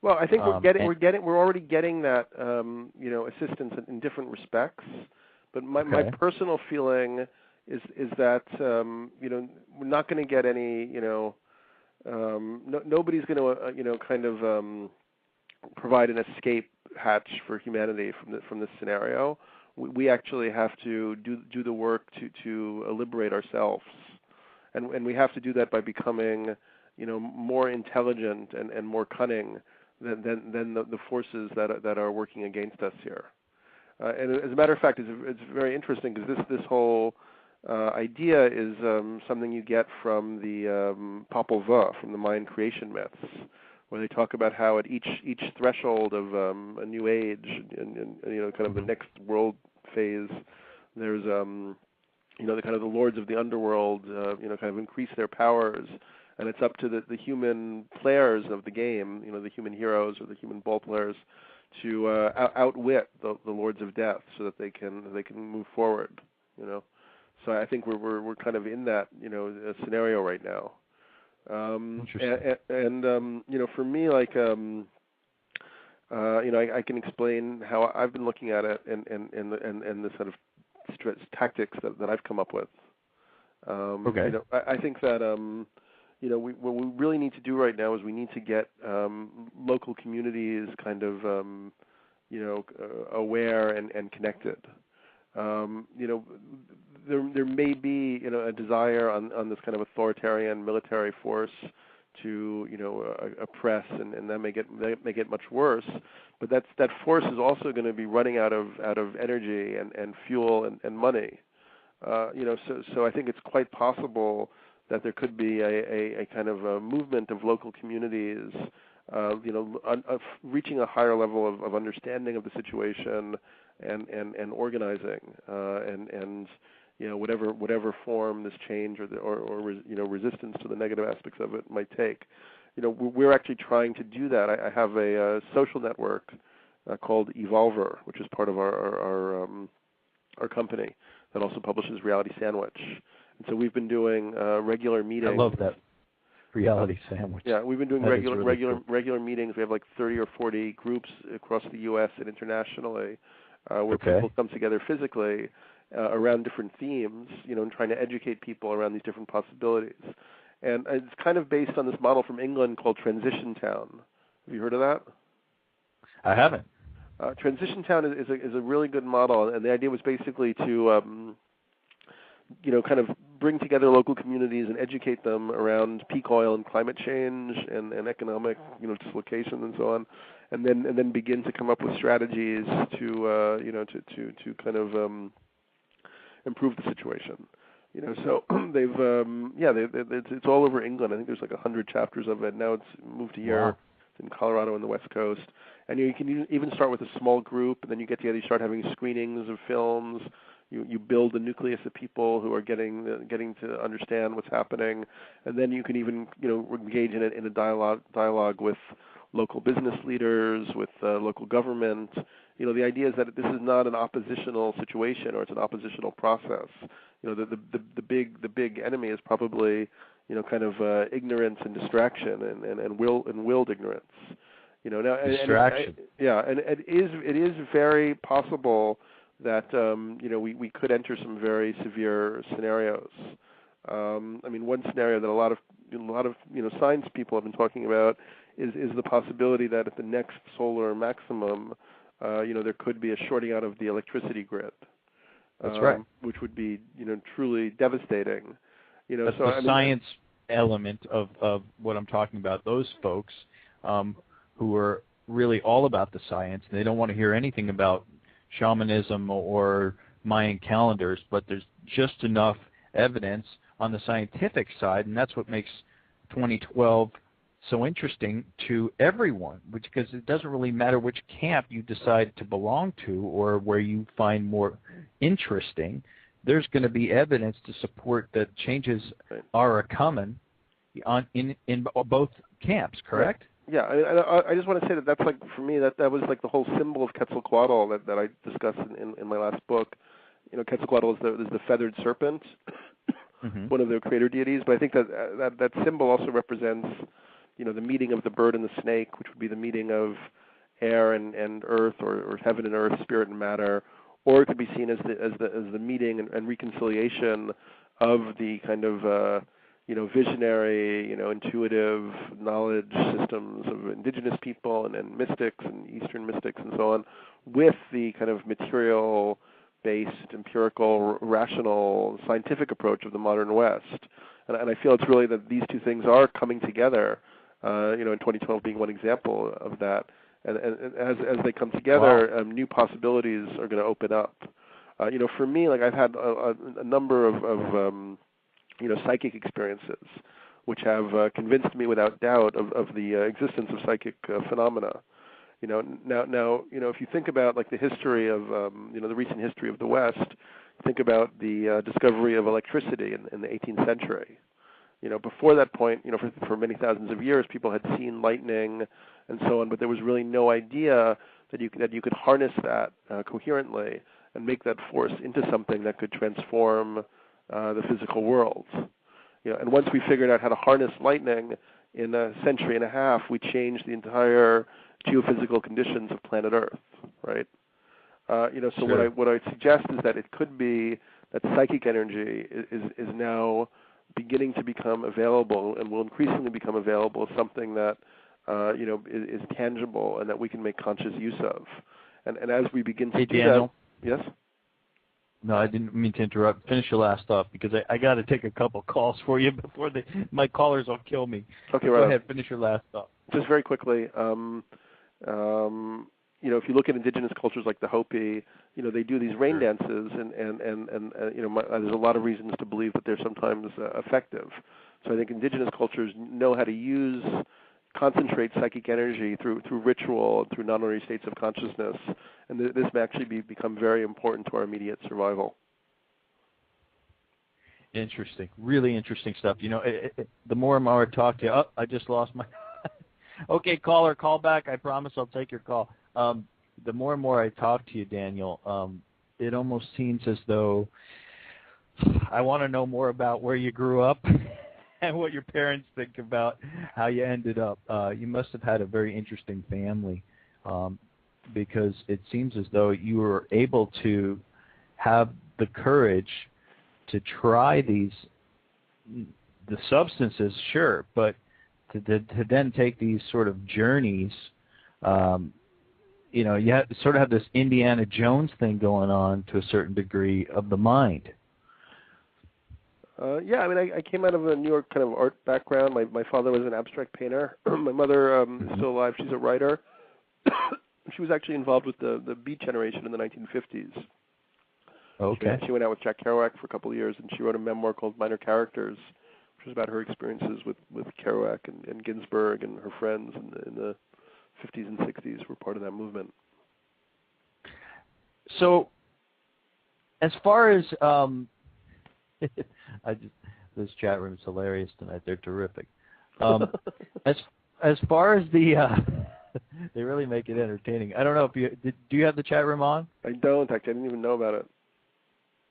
S2: Well, I think we're already getting that assistance in different respects. But my personal feeling is that we're not going to get any nobody's going to kind of provide an escape hatch for humanity from this scenario. We actually have to do the work to liberate ourselves, and we have to do that by becoming more intelligent and more cunning than the forces that are working against us here. And as a matter of fact, it's very interesting because this whole idea is something you get from the Popol Vuh, from the Mayan creation myths, where they talk about how at each threshold of a new age and kind of the next world phase, there's the kind of the lords of the underworld kind of increase their powers, and it's up to the human players of the game, the human heroes or the human ball players, to outwit the lords of death so that they can move forward. So I think we're kind of in that scenario right now. And for me, I can explain how I've been looking at it and the sort of tactics that I've come up with. I think that what we really need to do right now is we need to get local communities kind of aware and connected. There may be a desire on this kind of authoritarian military force to oppress, and that may get much worse. But that force is also going to be running out of energy and fuel and money. So I think it's quite possible that there could be a kind of a movement of local communities, reaching a higher level of understanding of the situation, and organizing, and whatever form this change or resistance to the negative aspects of it might take. We're actually trying to do that. I have a social network called Evolver, which is part of our company that also publishes Reality Sandwich. And so we've been doing regular meetings.
S1: I love that. Reality Sandwich.
S2: Yeah, we've been doing
S1: that
S2: regular meetings. We have like 30 or 40 groups across the U.S. and internationally where people come together physically around different themes, and trying to educate people around these different possibilities. And it's kind of based on this model from England called Transition Town. Have you heard of that?
S1: I haven't.
S2: Transition Town is a really good model, and the idea was basically to kind of bring together local communities and educate them around peak oil and climate change and economic dislocation and so on, and then begin to come up with strategies to kind of improve the situation. So they've it's all over England. I think there's like 100 chapters of it. Now it's moved to here.
S1: Wow.
S2: It's in Colorado and the West Coast. And you can even start with a small group, and then you get together, you start having screenings of films. You build a nucleus of people who are getting to understand what's happening, and then you can even engage in a dialogue with local business leaders, with local government. The idea is that this is not an oppositional situation, or it's an oppositional process. The big enemy is probably kind of ignorance and distraction and willed ignorance.
S1: Distraction.
S2: And it is very possible that we could enter some very severe scenarios. One scenario that a lot of science people have been talking about is the possibility that at the next solar maximum, there could be a shorting out of the electricity grid.
S1: That's right.
S2: Which would be truly devastating.
S1: That's the science element of what I'm talking about. Those folks who are really all about the science, and they don't want to hear anything about shamanism or Mayan calendars, but there's just enough evidence on the scientific side, and that's what makes 2012 so interesting to everyone, because it doesn't really matter which camp you decide to belong to or where you find more interesting. There's going to be evidence to support that changes are coming in both camps, correct?
S2: Right. Yeah, I just want to say that's like, for me, that was like the whole symbol of Quetzalcoatl that I discussed in my last book. Quetzalcoatl is the feathered serpent, one of the creator deities. But I think that symbol also represents, the meeting of the bird and the snake, which would be the meeting of air and earth, or heaven and earth, spirit and matter, or it could be seen as the meeting and reconciliation of the kind of visionary, intuitive knowledge systems of indigenous people and mystics and Eastern mystics and so on, with the kind of material-based, empirical, rational, scientific approach of the modern West. And I feel it's really that these two things are coming together, in 2012 being one example of that. And as they come together, new possibilities are going to open up. For me, like, I've had a number of psychic experiences, which have convinced me without doubt of the existence of psychic phenomena. Now, if you think about like the history of, the recent history of the West, think about the discovery of electricity in the 18th century. Before that point, for many thousands of years, people had seen lightning and so on, but there was really no idea that you could harness that coherently and make that force into something that could transform the physical world. And once we figured out how to harness lightning, in a century and a half, we changed the entire geophysical conditions of planet Earth, right? So sure. What I suggest is that it could be that psychic energy is now beginning to become available and will increasingly become available as something that is tangible and that we can make conscious use of. And as we begin to do
S1: Daniel.
S2: that, yes?
S1: No, I didn't mean to interrupt. Finish your last thought, because I got to take a couple calls for you before my callers will kill me.
S2: Okay,
S1: right. Go ahead, finish your last thought.
S2: Just very quickly, if you look at indigenous cultures like the Hopi, they do these rain dances, and there's a lot of reasons to believe that they're sometimes effective. So I think indigenous cultures know how to use concentrate psychic energy through ritual and through non-ordinary states of consciousness, and this may actually become very important to our immediate survival.
S1: Interesting, really interesting stuff. The more and more I talk to you, I just lost my. Okay, caller, call back. I promise I'll take your call. The more and more I talk to you, Daniel, it almost seems as though I want to know more about where you grew up and what your parents think about how you ended up. You must have had a very interesting family, because it seems as though you were able to have the courage to try the substances, sure, but to then take these sort of journeys. You sort of have this Indiana Jones thing going on to a certain degree of the mind.
S2: Yeah, I mean, I came out of a New York kind of art background. My father was an abstract painter. My mother is still alive. She's a writer. She was actually involved with the Beat generation in the 1950s.
S1: Okay.
S2: She went out with Jack Kerouac for a couple of years, and she wrote a memoir called Minor Characters, which was about her experiences with Kerouac and Ginsberg and her friends in the 50s and 60s were part of that movement.
S1: So, as far as this chat room is hilarious tonight. They're terrific. As far as the they really make it entertaining. I don't know if do you have the chat room on?
S2: I don't. Actually, I didn't even know about it.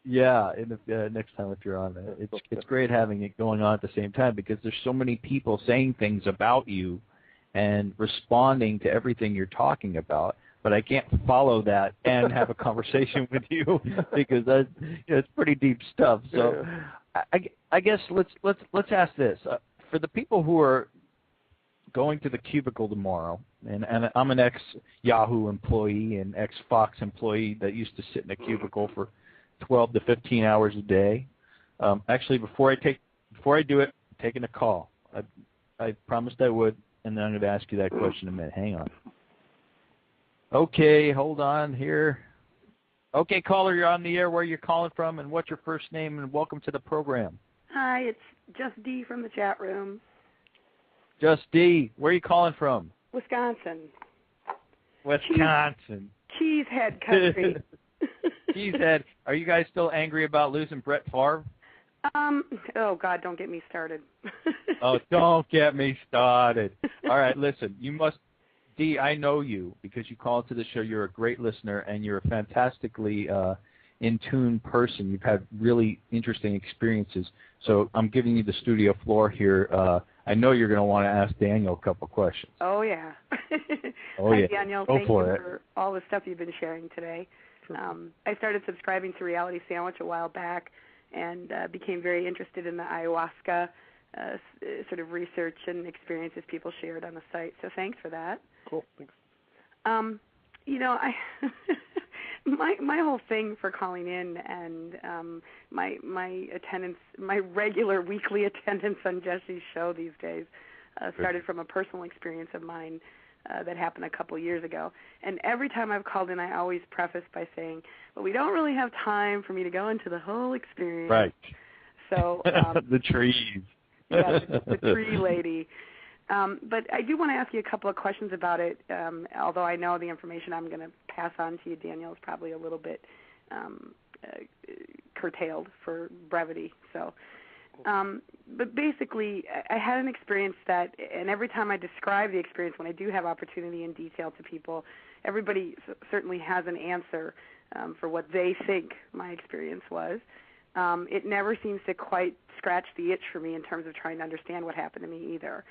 S1: Yeah, next time if you're on, it's great having it going on at the same time, because there's so many people saying things about you and responding to everything you're talking about. But I can't follow that and have a conversation with you, because it's pretty deep stuff. So I guess let's ask this: for the people who are going to the cubicle tomorrow, and I'm an ex-Yahoo employee and ex-Fox employee that used to sit in a cubicle for 12 to 15 hours a day. Actually, before I do it, I'm taking a call. I promised I would, and then I'm going to ask you that question in a minute. Hang on. Okay, hold on here. Okay, caller, you're on the air. Where you're calling from, and what's your first name, and welcome to the program.
S3: Hi, it's Just D from the chat room.
S1: Just D. Where are you calling from?
S3: Wisconsin.
S1: Wisconsin.
S3: Cheesehead country.
S1: Cheesehead. Are you guys still angry about losing Brett Favre?
S3: Oh, God, don't get me started.
S1: Oh, don't get me started. All right, listen, you must, D, I know you because you call into the show. You're a great listener, and you're a fantastically in-tune person. You've had really interesting experiences. So I'm giving you the studio floor here. I know you're going to want to ask Daniel a couple questions.
S3: Oh, yeah.
S1: Oh,
S3: Hi,
S1: yeah.
S3: Daniel.
S1: Go
S3: Thank
S1: for
S3: you
S1: it.
S3: for all the stuff you've been sharing today. I started subscribing to Reality Sandwich a while back and became very interested in the ayahuasca sort of research and experiences people shared on the site. So thanks for that.
S2: Cool. Thanks.
S3: My whole thing for calling in and my attendance, my regular weekly attendance on Jesse's show these days started from a personal experience of mine that happened a couple years ago. And every time I've called in, I always preface by saying, well, we don't really have time for me to go into the whole experience.
S1: Right.
S3: So
S1: the trees.
S3: Yeah, the tree lady. But I do want to ask you a couple of questions about it, although I know the information I'm going to pass on to you, Daniel, is probably a little bit curtailed for brevity. So, but basically, I had an experience that, and every time I describe the experience, when I do have opportunity in detail to people, everybody certainly has an answer for what they think my experience was. It never seems to quite scratch the itch for me in terms of trying to understand what happened to me either.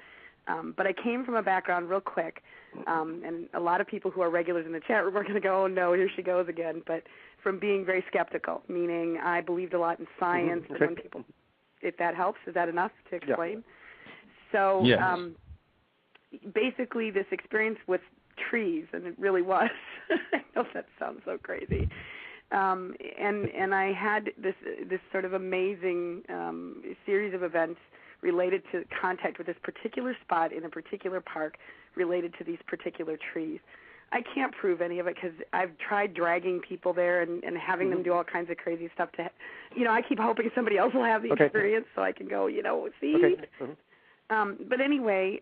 S3: But I came from a background real quick, and a lot of people who are regulars in the chat room are going to go, oh, no, here she goes again, but from being very skeptical, meaning I believed a lot in science.
S2: Mm-hmm.
S3: And when people, if that helps, is that enough to explain?
S2: Yeah.
S3: So
S1: yes.
S3: Basically this experience with trees, and it really was. I know that sounds so crazy. And I had this sort of amazing series of events related to contact with this particular spot in a particular park related to these particular trees. I can't prove any of it because I've tried dragging people there and having them do all kinds of crazy stuff to, I keep hoping somebody else will have the experience so I can go, see.
S2: Okay. Mm-hmm.
S3: But anyway,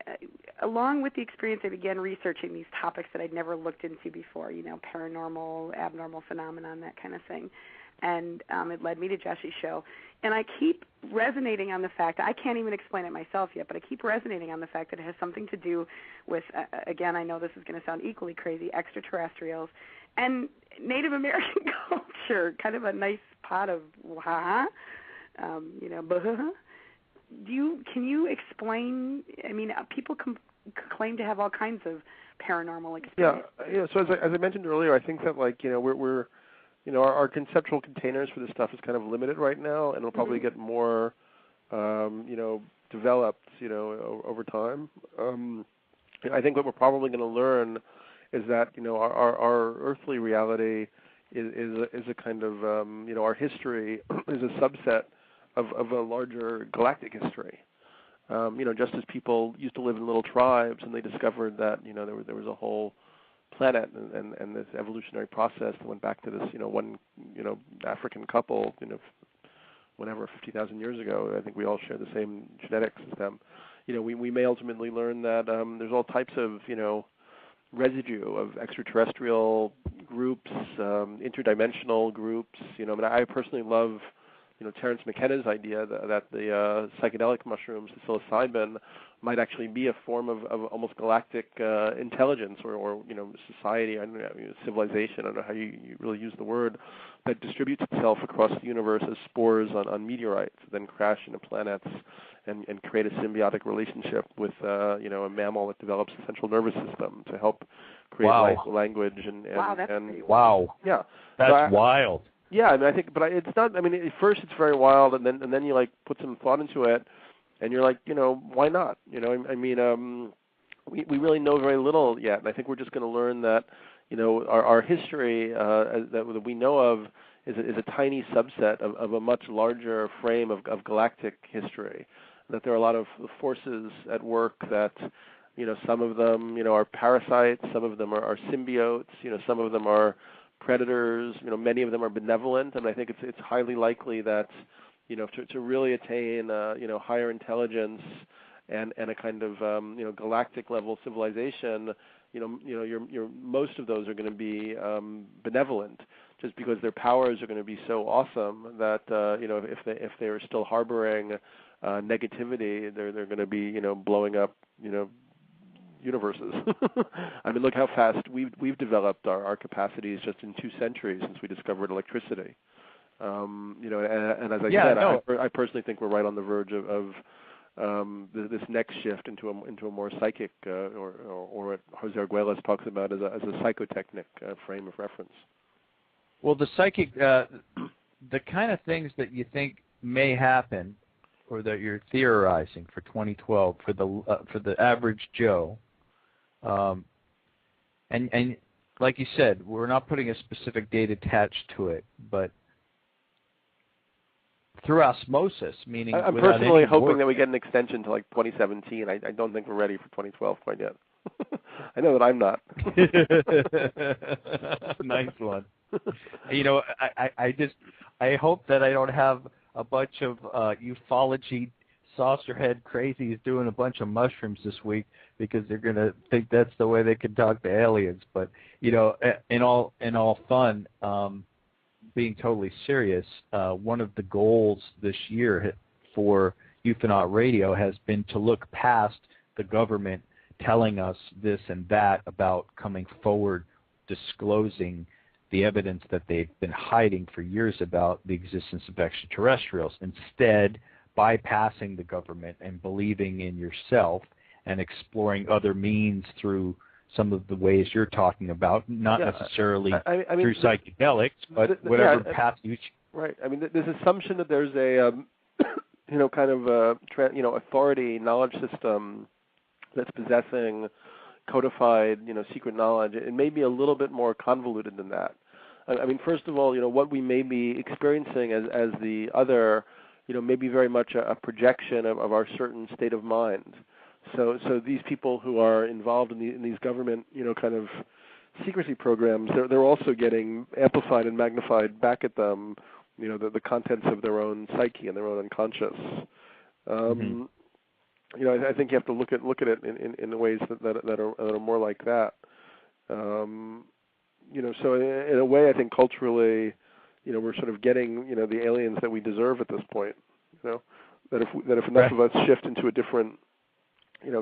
S3: along with the experience, I began researching these topics that I'd never looked into before, paranormal, abnormal phenomenon, that kind of thing. And it led me to Jesse's show. And I keep resonating on the fact, I can't even explain it myself yet, but I keep resonating on the fact that it has something to do with, again, I know this is going to sound equally crazy, extraterrestrials and Native American culture, kind of a nice pot of Can you explain? I mean, people claim to have all kinds of paranormal experience.
S2: Yeah. So as I mentioned earlier, I think that we're our conceptual containers for this stuff is kind of limited right now, and it'll probably get more developed over time. I think what we're probably going to learn is that our earthly reality is a kind of our history is a subset of a larger galactic history. Just as people used to live in little tribes and they discovered that there was a whole planet and this evolutionary process that went back to this one African couple 50,000 years ago. I think we all share the same genetics as them. We may ultimately learn that there's all types of residue of extraterrestrial groups, interdimensional groups. I personally love Terence McKenna's idea that the psychedelic mushrooms, the psilocybin, might actually be a form of almost galactic intelligence or society, I don't know, civilization, I don't know how you really use the word, that distributes itself across the universe as spores on meteorites, then crash into planets and create a symbiotic relationship with a mammal that develops a central nervous system to help create language and
S3: that's pretty
S1: wild.
S2: Yeah.
S1: That's wild.
S2: Yeah, I think, but it's not. I mean, at first it's very wild, and then you put some thought into it, and you're like, why not? We really know very little yet, and I think we're just going to learn that, our history that we know of is a tiny subset of a much larger frame of galactic history. That there are a lot of forces at work that, some of them, are parasites, some of them are symbiotes, some of them are predators, many of them are benevolent, and I think it's highly likely that, to really attain, higher intelligence and a kind of, galactic level civilization, your most of those are going to be benevolent, just because their powers are going to be so awesome that, if they are still harboring negativity, they're going to be, blowing up, universes. I mean, look how fast we've developed our capacities just in 2 centuries since we discovered electricity. And as I said, I personally think we're right on the verge of this next shift into a more psychic, or what Jose Arguelles talks about as a psychotechnic frame of reference.
S1: Well, the psychic, the kind of things that you think may happen, or that you're theorizing for 2012 for the average Joe. And like you said, we're not putting a specific date attached to it, but through osmosis, meaning
S2: I'm personally hoping that we get an extension to 2017. I don't think we're ready for 2012 quite yet. I know that I'm not.
S1: Nice one. I hope that I don't have a bunch of ufology saucerhead crazies doing a bunch of mushrooms this week, because they're going to think that's the way they can talk to aliens. But, in all fun, being totally serious, one of the goals this year for Ufonaut Radio has been to look past the government telling us this and that about coming forward, disclosing the evidence that they've been hiding for years about the existence of extraterrestrials. Instead, bypassing the government and believing in yourself and exploring other means through some of the ways you're talking about, not necessarily through psychedelics, but whatever path you choose.
S2: Right. I mean, this assumption that there's a, kind of authority knowledge system that's possessing codified, secret knowledge, it may be a little bit more convoluted than that. I mean, first of all, what we may be experiencing as the other, may be very much a projection of our certain state of mind. So these people who are involved in these government, kind of secrecy programs, they're also getting amplified and magnified back at them, the contents of their own psyche and their own unconscious. I think you have to look at it in the ways that are more like that. So in a way, I think culturally, we're sort of getting, the aliens that we deserve at this point. That if enough of us shift into a different,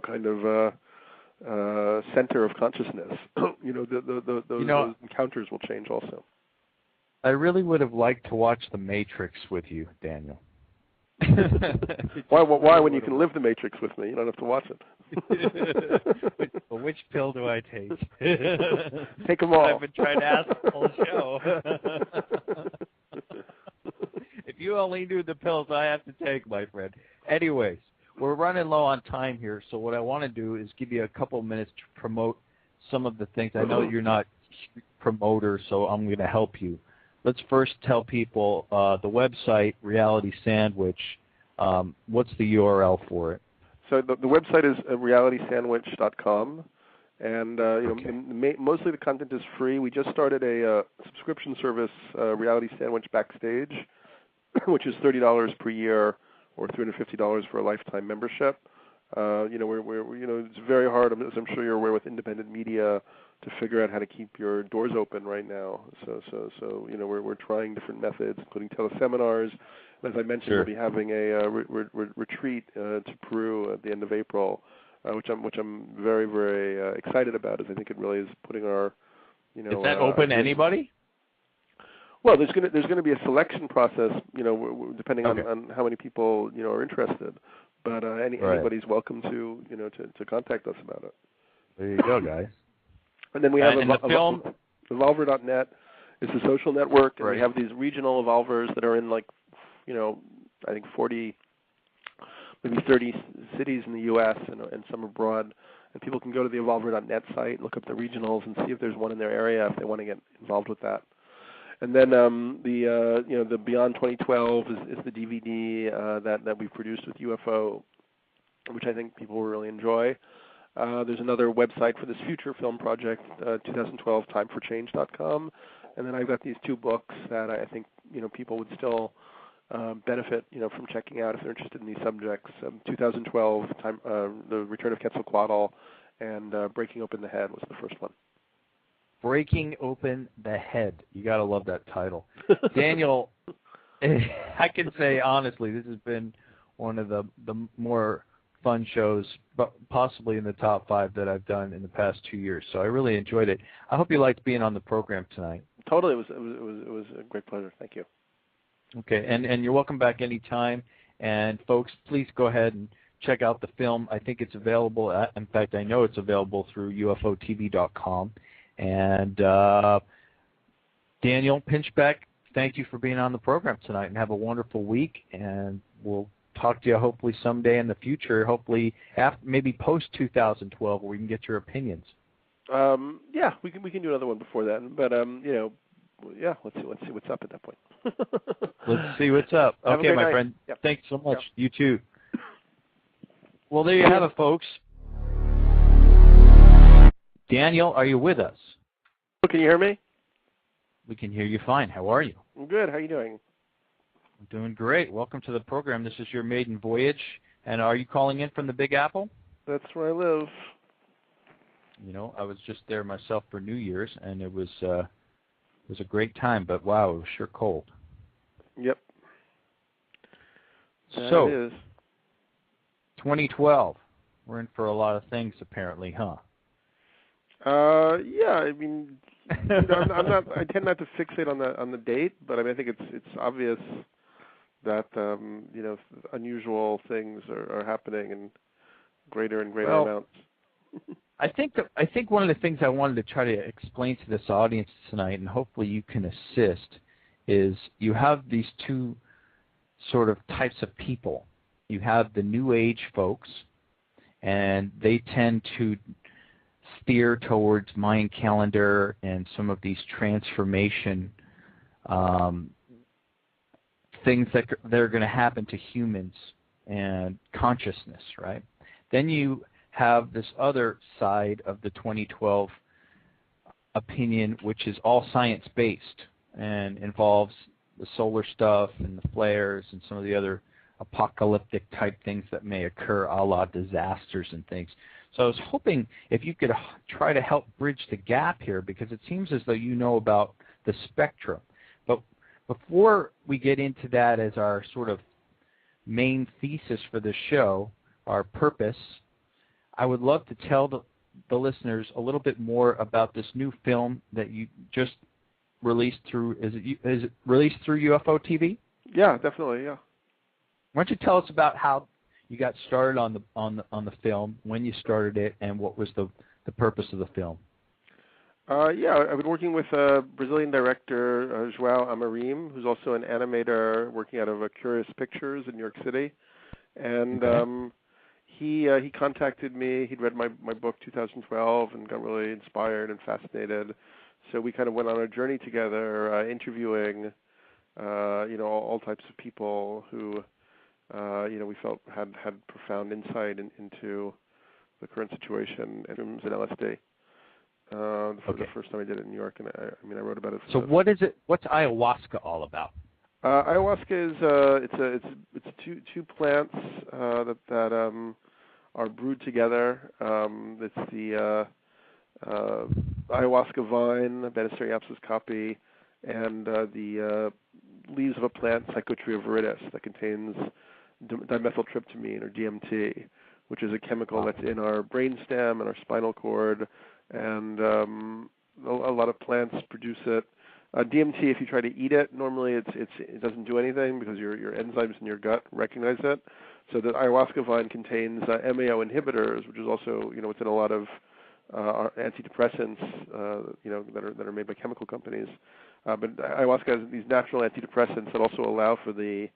S2: kind of center of consciousness, those encounters will change also.
S1: I really would have liked to watch The Matrix with you, Daniel.
S2: Why when you can live The Matrix with me? You don't have to watch it.
S1: Which pill do I take?
S2: Take them all.
S1: I've been trying to ask the whole show. If you only knew the pills I have to take, my friend. Anyways, we're running low on time here, so what I want to do is give you a couple of minutes to promote some of the things. I know you're not a promoter, so I'm going to help you. Let's first tell people the website, Reality Sandwich. What's the URL for it?
S2: So the website is realitysandwich.com, and mostly the content is free. We just started a subscription service, Reality Sandwich Backstage, which is $30 per year or $350 for a lifetime membership. It's very hard, as I'm sure you're aware, with independent media to figure out how to keep your doors open right now. So we're trying different methods, including teleseminars. As I mentioned, We'll be having a retreat to Peru at the end of April, which I'm very, very excited about, as I think it really is putting our,
S1: Is that open to anybody?
S2: Well, there's going to be a selection process, depending on how many people are interested. But anybody's welcome to to contact us about it.
S1: There you go, guys.
S2: And then we have
S1: the film.
S2: Evolver.net is a social network, and we have these regional evolvers that are in I think 40, maybe 30 cities in the U.S. and some abroad. And people can go to the Evolver.net site, look up the regionals, and see if there's one in their area if they want to get involved with that. And then the Beyond 2012 is the DVD that we produced with UFO, which I think people will really enjoy. There's another website for this future film project, 2012 timeforchange.com, and then I've got these two books that I think people would still benefit from checking out if they're interested in these subjects. 2012 the Return of Quetzalcoatl and Breaking Open the Head was the first one.
S1: Breaking Open the Head. You got to love that title. Daniel, I can say honestly, this has been one of the more fun shows, but possibly in the top 5 that I've done in the past 2 years. So I really enjoyed it. I hope you liked being on the program tonight.
S2: Totally. It was a great pleasure. Thank you.
S1: Okay, and you're welcome back anytime. And folks, please go ahead and check out the film. I think it's available. In fact, I know it's available through UFOTV.com. And Daniel Pinchbeck, thank you for being on the program tonight, and have a wonderful week. And we'll talk to you hopefully someday in the future, hopefully maybe post 2012, where we can get your opinions.
S2: Yeah, we can do another one before then. But yeah, let's see what's up at that point.
S1: Let's see what's up. Okay, my friend.
S2: Yep.
S1: Thanks so much. Yep. You too. Well, there you have it, folks. Daniel, are you with us?
S2: Can you hear me?
S1: We can hear you fine. How are you?
S2: I'm good. How are you doing?
S1: I'm doing great. Welcome to the program. This is your maiden voyage. And are you calling in from the Big Apple?
S2: That's where I live.
S1: I was just there myself for New Year's, and it was a great time. But wow, it was sure cold.
S2: Yep.
S1: So,
S2: it is.
S1: 2012. We're in for a lot of things, apparently, huh?
S2: Yeah. I mean, I tend not to fixate on the date, but I mean, I think it's obvious that unusual things are happening in greater and greater amounts.
S1: I think one of the things I wanted to try to explain to this audience tonight, and hopefully you can assist, is you have these two sort of types of people. You have the New Age folks, and they tend to steer towards Mayan calendar and some of these transformation things that are going to happen to humans and consciousness, right? Then you have this other side of the 2012 opinion, which is all science-based and involves the solar stuff and the flares and some of the other apocalyptic type things that may occur, a la disasters and things. So I was hoping if you could try to help bridge the gap here, because it seems as though you know about the spectrum. But before we get into that as our sort of main thesis for the show, our purpose, I would love to tell the listeners a little bit more about this new film that you just released through. Is it released through UFO TV?
S2: Yeah, definitely. Yeah.
S1: Why don't you tell us about how you got started on the film, when you started it, and what was the purpose of the film?
S2: Yeah, I've been working with a Brazilian director, João Amorim, who's also an animator working out of Curious Pictures in New York City. And he contacted me. He'd read my book 2012 and got really inspired and fascinated. So we kind of went on a journey together, interviewing all types of people who we felt had profound insight into the current situation and LSD. For the first time I did it in New York, and I wrote about it.
S1: So what is it? What's ayahuasca all about?
S2: Ayahuasca is it's two plants that are brewed together. It's the ayahuasca vine, Banisteriopsis caapi, and the leaves of a plant, Psychotria viridis, that contains dimethyltryptamine, or DMT, which is a chemical that's in our brainstem and our spinal cord, and a lot of plants produce it. DMT, if you try to eat it, normally it doesn't do anything because your enzymes in your gut recognize it. So the ayahuasca vine contains MAO inhibitors, which is also what's in a lot of antidepressants that are made by chemical companies. But ayahuasca has these natural antidepressants that also allow for the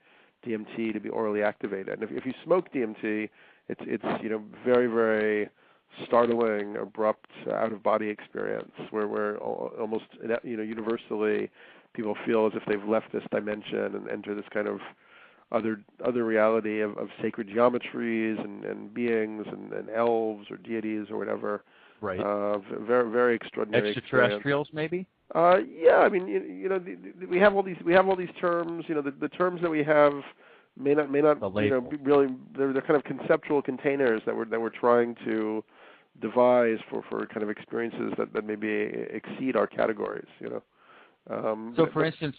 S2: DMT to be orally activated. And if you smoke DMT, it's very, very startling, abrupt, out-of-body experience where almost universally people feel as if they've left this dimension and enter this kind of other reality of sacred geometries and beings and elves or deities or whatever.
S1: Right.
S2: Very, very extraordinary.
S1: Extraterrestrials, maybe.
S2: Yeah. I mean, we have all these terms. The terms that we have may not be really. They're kind of conceptual containers that we're trying to devise for kind of experiences that maybe exceed our categories.
S1: So, for instance,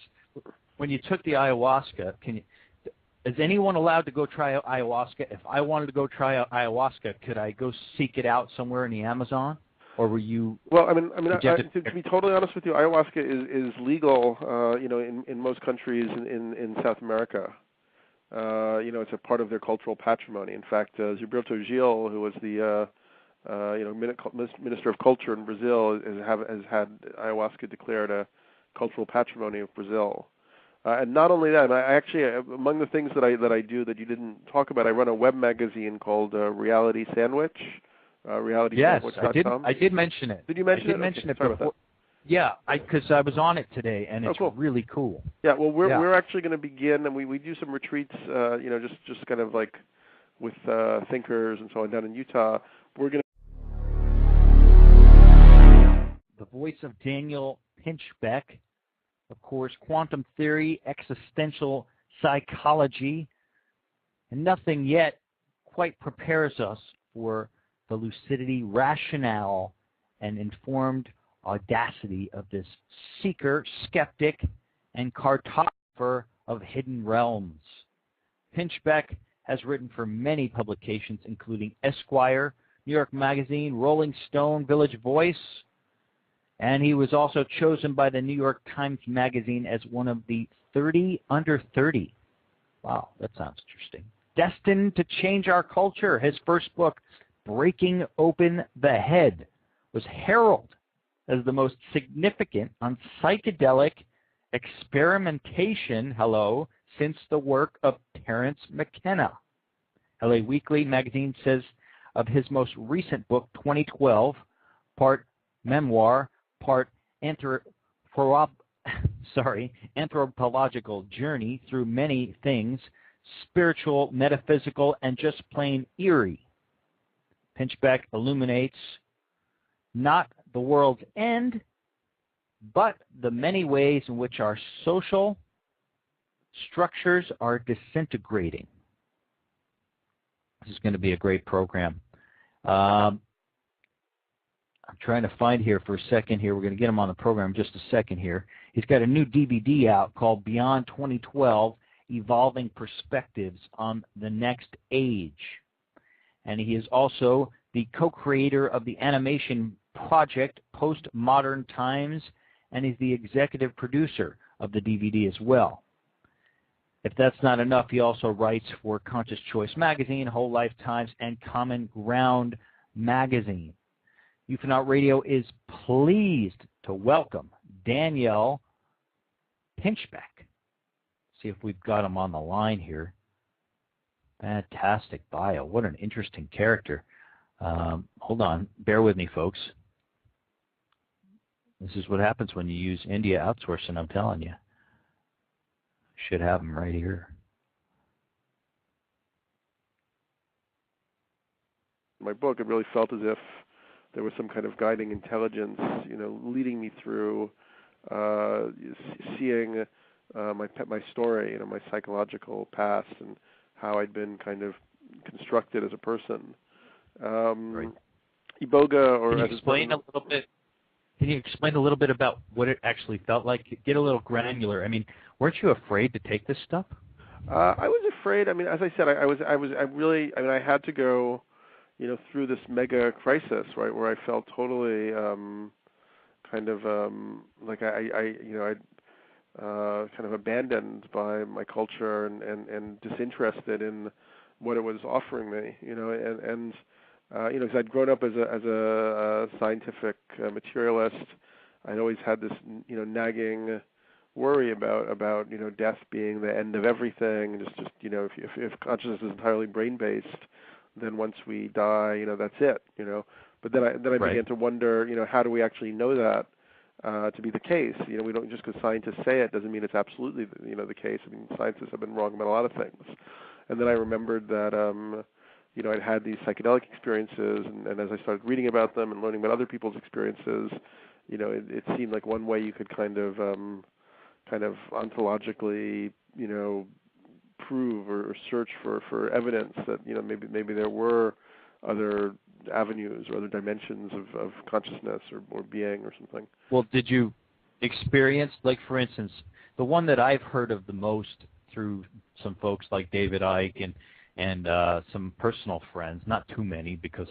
S1: when you took the ayahuasca, is anyone allowed to go try ayahuasca? If I wanted to go try ayahuasca, could I go seek it out somewhere in the Amazon, or were you?
S2: Well, to be totally honest with you, ayahuasca is legal, in most countries in South America. It's a part of their cultural patrimony. In fact, Gilberto Gil, who was the Minister of Culture in Brazil, has had ayahuasca declared a cultural patrimony of Brazil. And not only that, I actually, among the things that I do that you didn't talk about, I run a web magazine called Reality Sandwich. RealitySandwich.com.
S1: I did mention it.
S2: Did you mention it?
S1: I did mention it
S2: before.
S1: before. Yeah, because I was on it today, and it's really cool.
S2: Yeah, well, we're actually going to begin, and we do some retreats, just kind of like with thinkers and so on down in Utah. We're going to.
S1: The voice of Daniel Pinchbeck, of course, quantum theory, existential psychology, and nothing yet quite prepares us for the lucidity, rationale, and informed audacity of this seeker, skeptic, and cartographer of hidden realms. Pinchbeck has written for many publications, including Esquire, New York Magazine, Rolling Stone, Village Voice, and he was also chosen by the New York Times Magazine as one of the 30 under 30. Wow, that sounds interesting. Destined to change our culture. His first book, Breaking Open the Head, was heralded as the most significant on psychedelic experimentation, since the work of Terence McKenna. LA Weekly magazine says of his most recent book, 2012, part memoir, part anthropological journey through many things, spiritual, metaphysical, and just plain eerie. Pinchbeck illuminates not the world's end, but the many ways in which our social structures are disintegrating. This is going to be a great program. I'm trying to find here for a second here. We're going to get him on the program in just a second here. He's got a new DVD out called Beyond 2012, Evolving Perspectives on the Next Age. And he is also the co-creator of the animation project Postmodern Times, and he's the executive producer of the DVD as well. If that's not enough, he also writes for Conscious Choice Magazine, Whole Life Times, and Common Ground Magazine. Ufonaut Radio is pleased to welcome Daniel Pinchbeck. See if we've got him on the line here. Fantastic bio. What an interesting character. Hold on. Bear with me, folks. This is what happens when you use India outsourcing, I'm telling you. Should have him right here.
S2: My book, it really felt as if there was some kind of guiding intelligence, leading me through seeing my story, my psychological past, and how I'd been kind of constructed as a person.
S1: Right.
S2: Iboga, or
S1: Can you explain a little bit? Can you explain a little bit about what it actually felt like? Get a little granular. I mean, weren't you afraid to take this stuff?
S2: I was afraid. I mean, as I said, I had to go, through this mega crisis, right, where I felt totally like I'd kind of abandoned by my culture and disinterested in what it was offering me, because I'd grown up as a scientific materialist. I'd always had this, nagging worry about death being the end of everything. Just if consciousness is entirely brain based, then once we die, that's it. But then I
S1: Right.
S2: began to wonder, how do we actually know that to be the case? We don't, just because scientists say it doesn't mean it's absolutely the case. I mean, scientists have been wrong about a lot of things. And then I remembered that I'd had these psychedelic experiences, and as I started reading about them and learning about other people's experiences, it seemed like one way you could kind of ontologically, prove or search for evidence that maybe there were other avenues or other dimensions of consciousness or being or something.
S1: Well, did you experience, like, for instance, the one that I've heard of the most through some folks like David Icke and some personal friends, not too many, because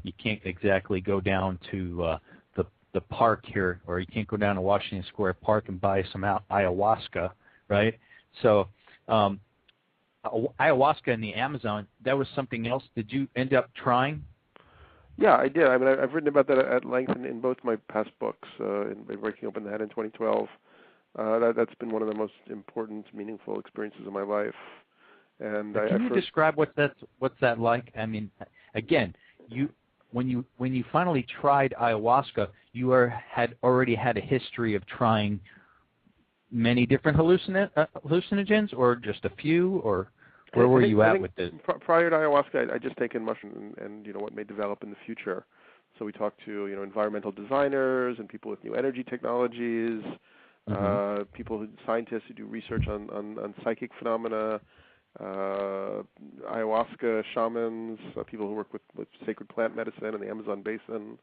S1: you can't exactly go down to the park here, or you can't go down to Washington Square Park and buy some ayahuasca, right? So ayahuasca in the Amazon, that was something else. Did you end up trying?
S2: Yeah, I did. I mean, I've written about that at length in both my past books, in Breaking Open the Head in 2012. That's been one of the most important, meaningful experiences of my life. And
S1: can you describe what's that like? I mean, again, when you finally tried ayahuasca, you had already had a history of trying many different hallucinogens, or just a few, or where were you at with this?
S2: Prior to ayahuasca, I'd just taken mushrooms and what may develop in the future. So we talked to environmental designers and people with new energy technologies, scientists who do research on psychic phenomena, ayahuasca shamans, people who work with sacred plant medicine in the Amazon basin.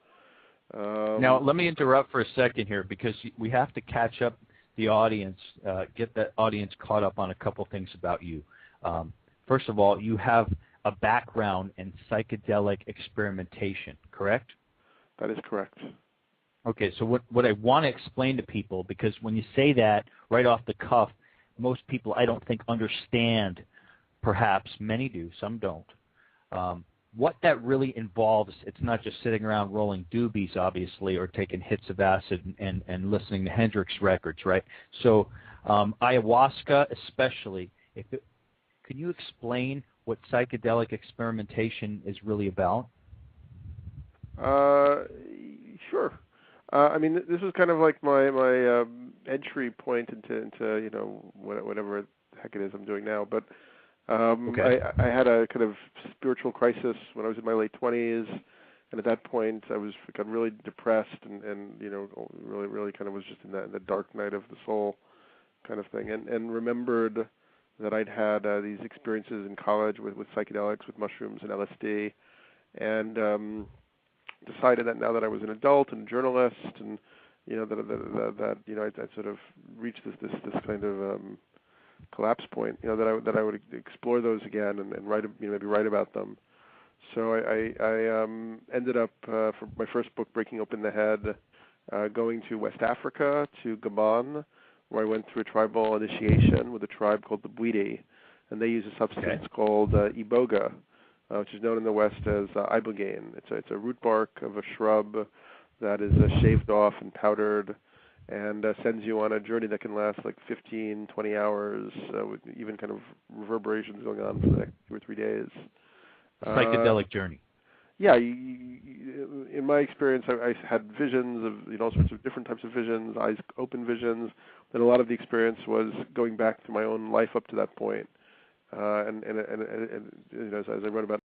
S1: Now, let me interrupt for a second here, because we have to catch up the audience, get that audience caught up on a couple things about you. First of all, you have a background in psychedelic experimentation, correct?
S2: That is correct.
S1: Okay, so what I want to explain to people, because when you say that right off the cuff, most people, I don't think, understand. Perhaps many do, some don't. What that really involves, it's not just sitting around rolling doobies, obviously, or taking hits of acid and listening to Hendrix records, right? So ayahuasca especially, can you explain what psychedelic experimentation is really about?
S2: Sure. I mean, this was kind of like my entry point into whatever the heck it is I'm doing now. But
S1: okay.
S2: I had a kind of spiritual crisis when I was in my late 20s, and at that point I got really depressed and really kind of was just in the dark night of the soul kind of thing, and remembered that I'd had these experiences in college with psychedelics, with mushrooms and LSD, and decided that now that I was an adult and a journalist, and that I'd sort of reached this kind of collapse point, that I would explore those again and write, maybe write about them. So I ended up for my first book, Breaking Open the Head, going to West Africa, to Gabon, where I went through a tribal initiation with a tribe called the Bwiti, and they use a substance called iboga, which is known in the West as ibogaine. It's a root bark of a shrub that is shaved off and powdered, and sends you on a journey that can last like 15, 20 hours, with even kind of reverberations going on for the next 2 or 3 days.
S1: Psychedelic journey.
S2: Yeah, in my experience, I had visions of all sorts of different types of visions, eyes open visions. But a lot of the experience was going back to my own life up to that point, and as I wrote about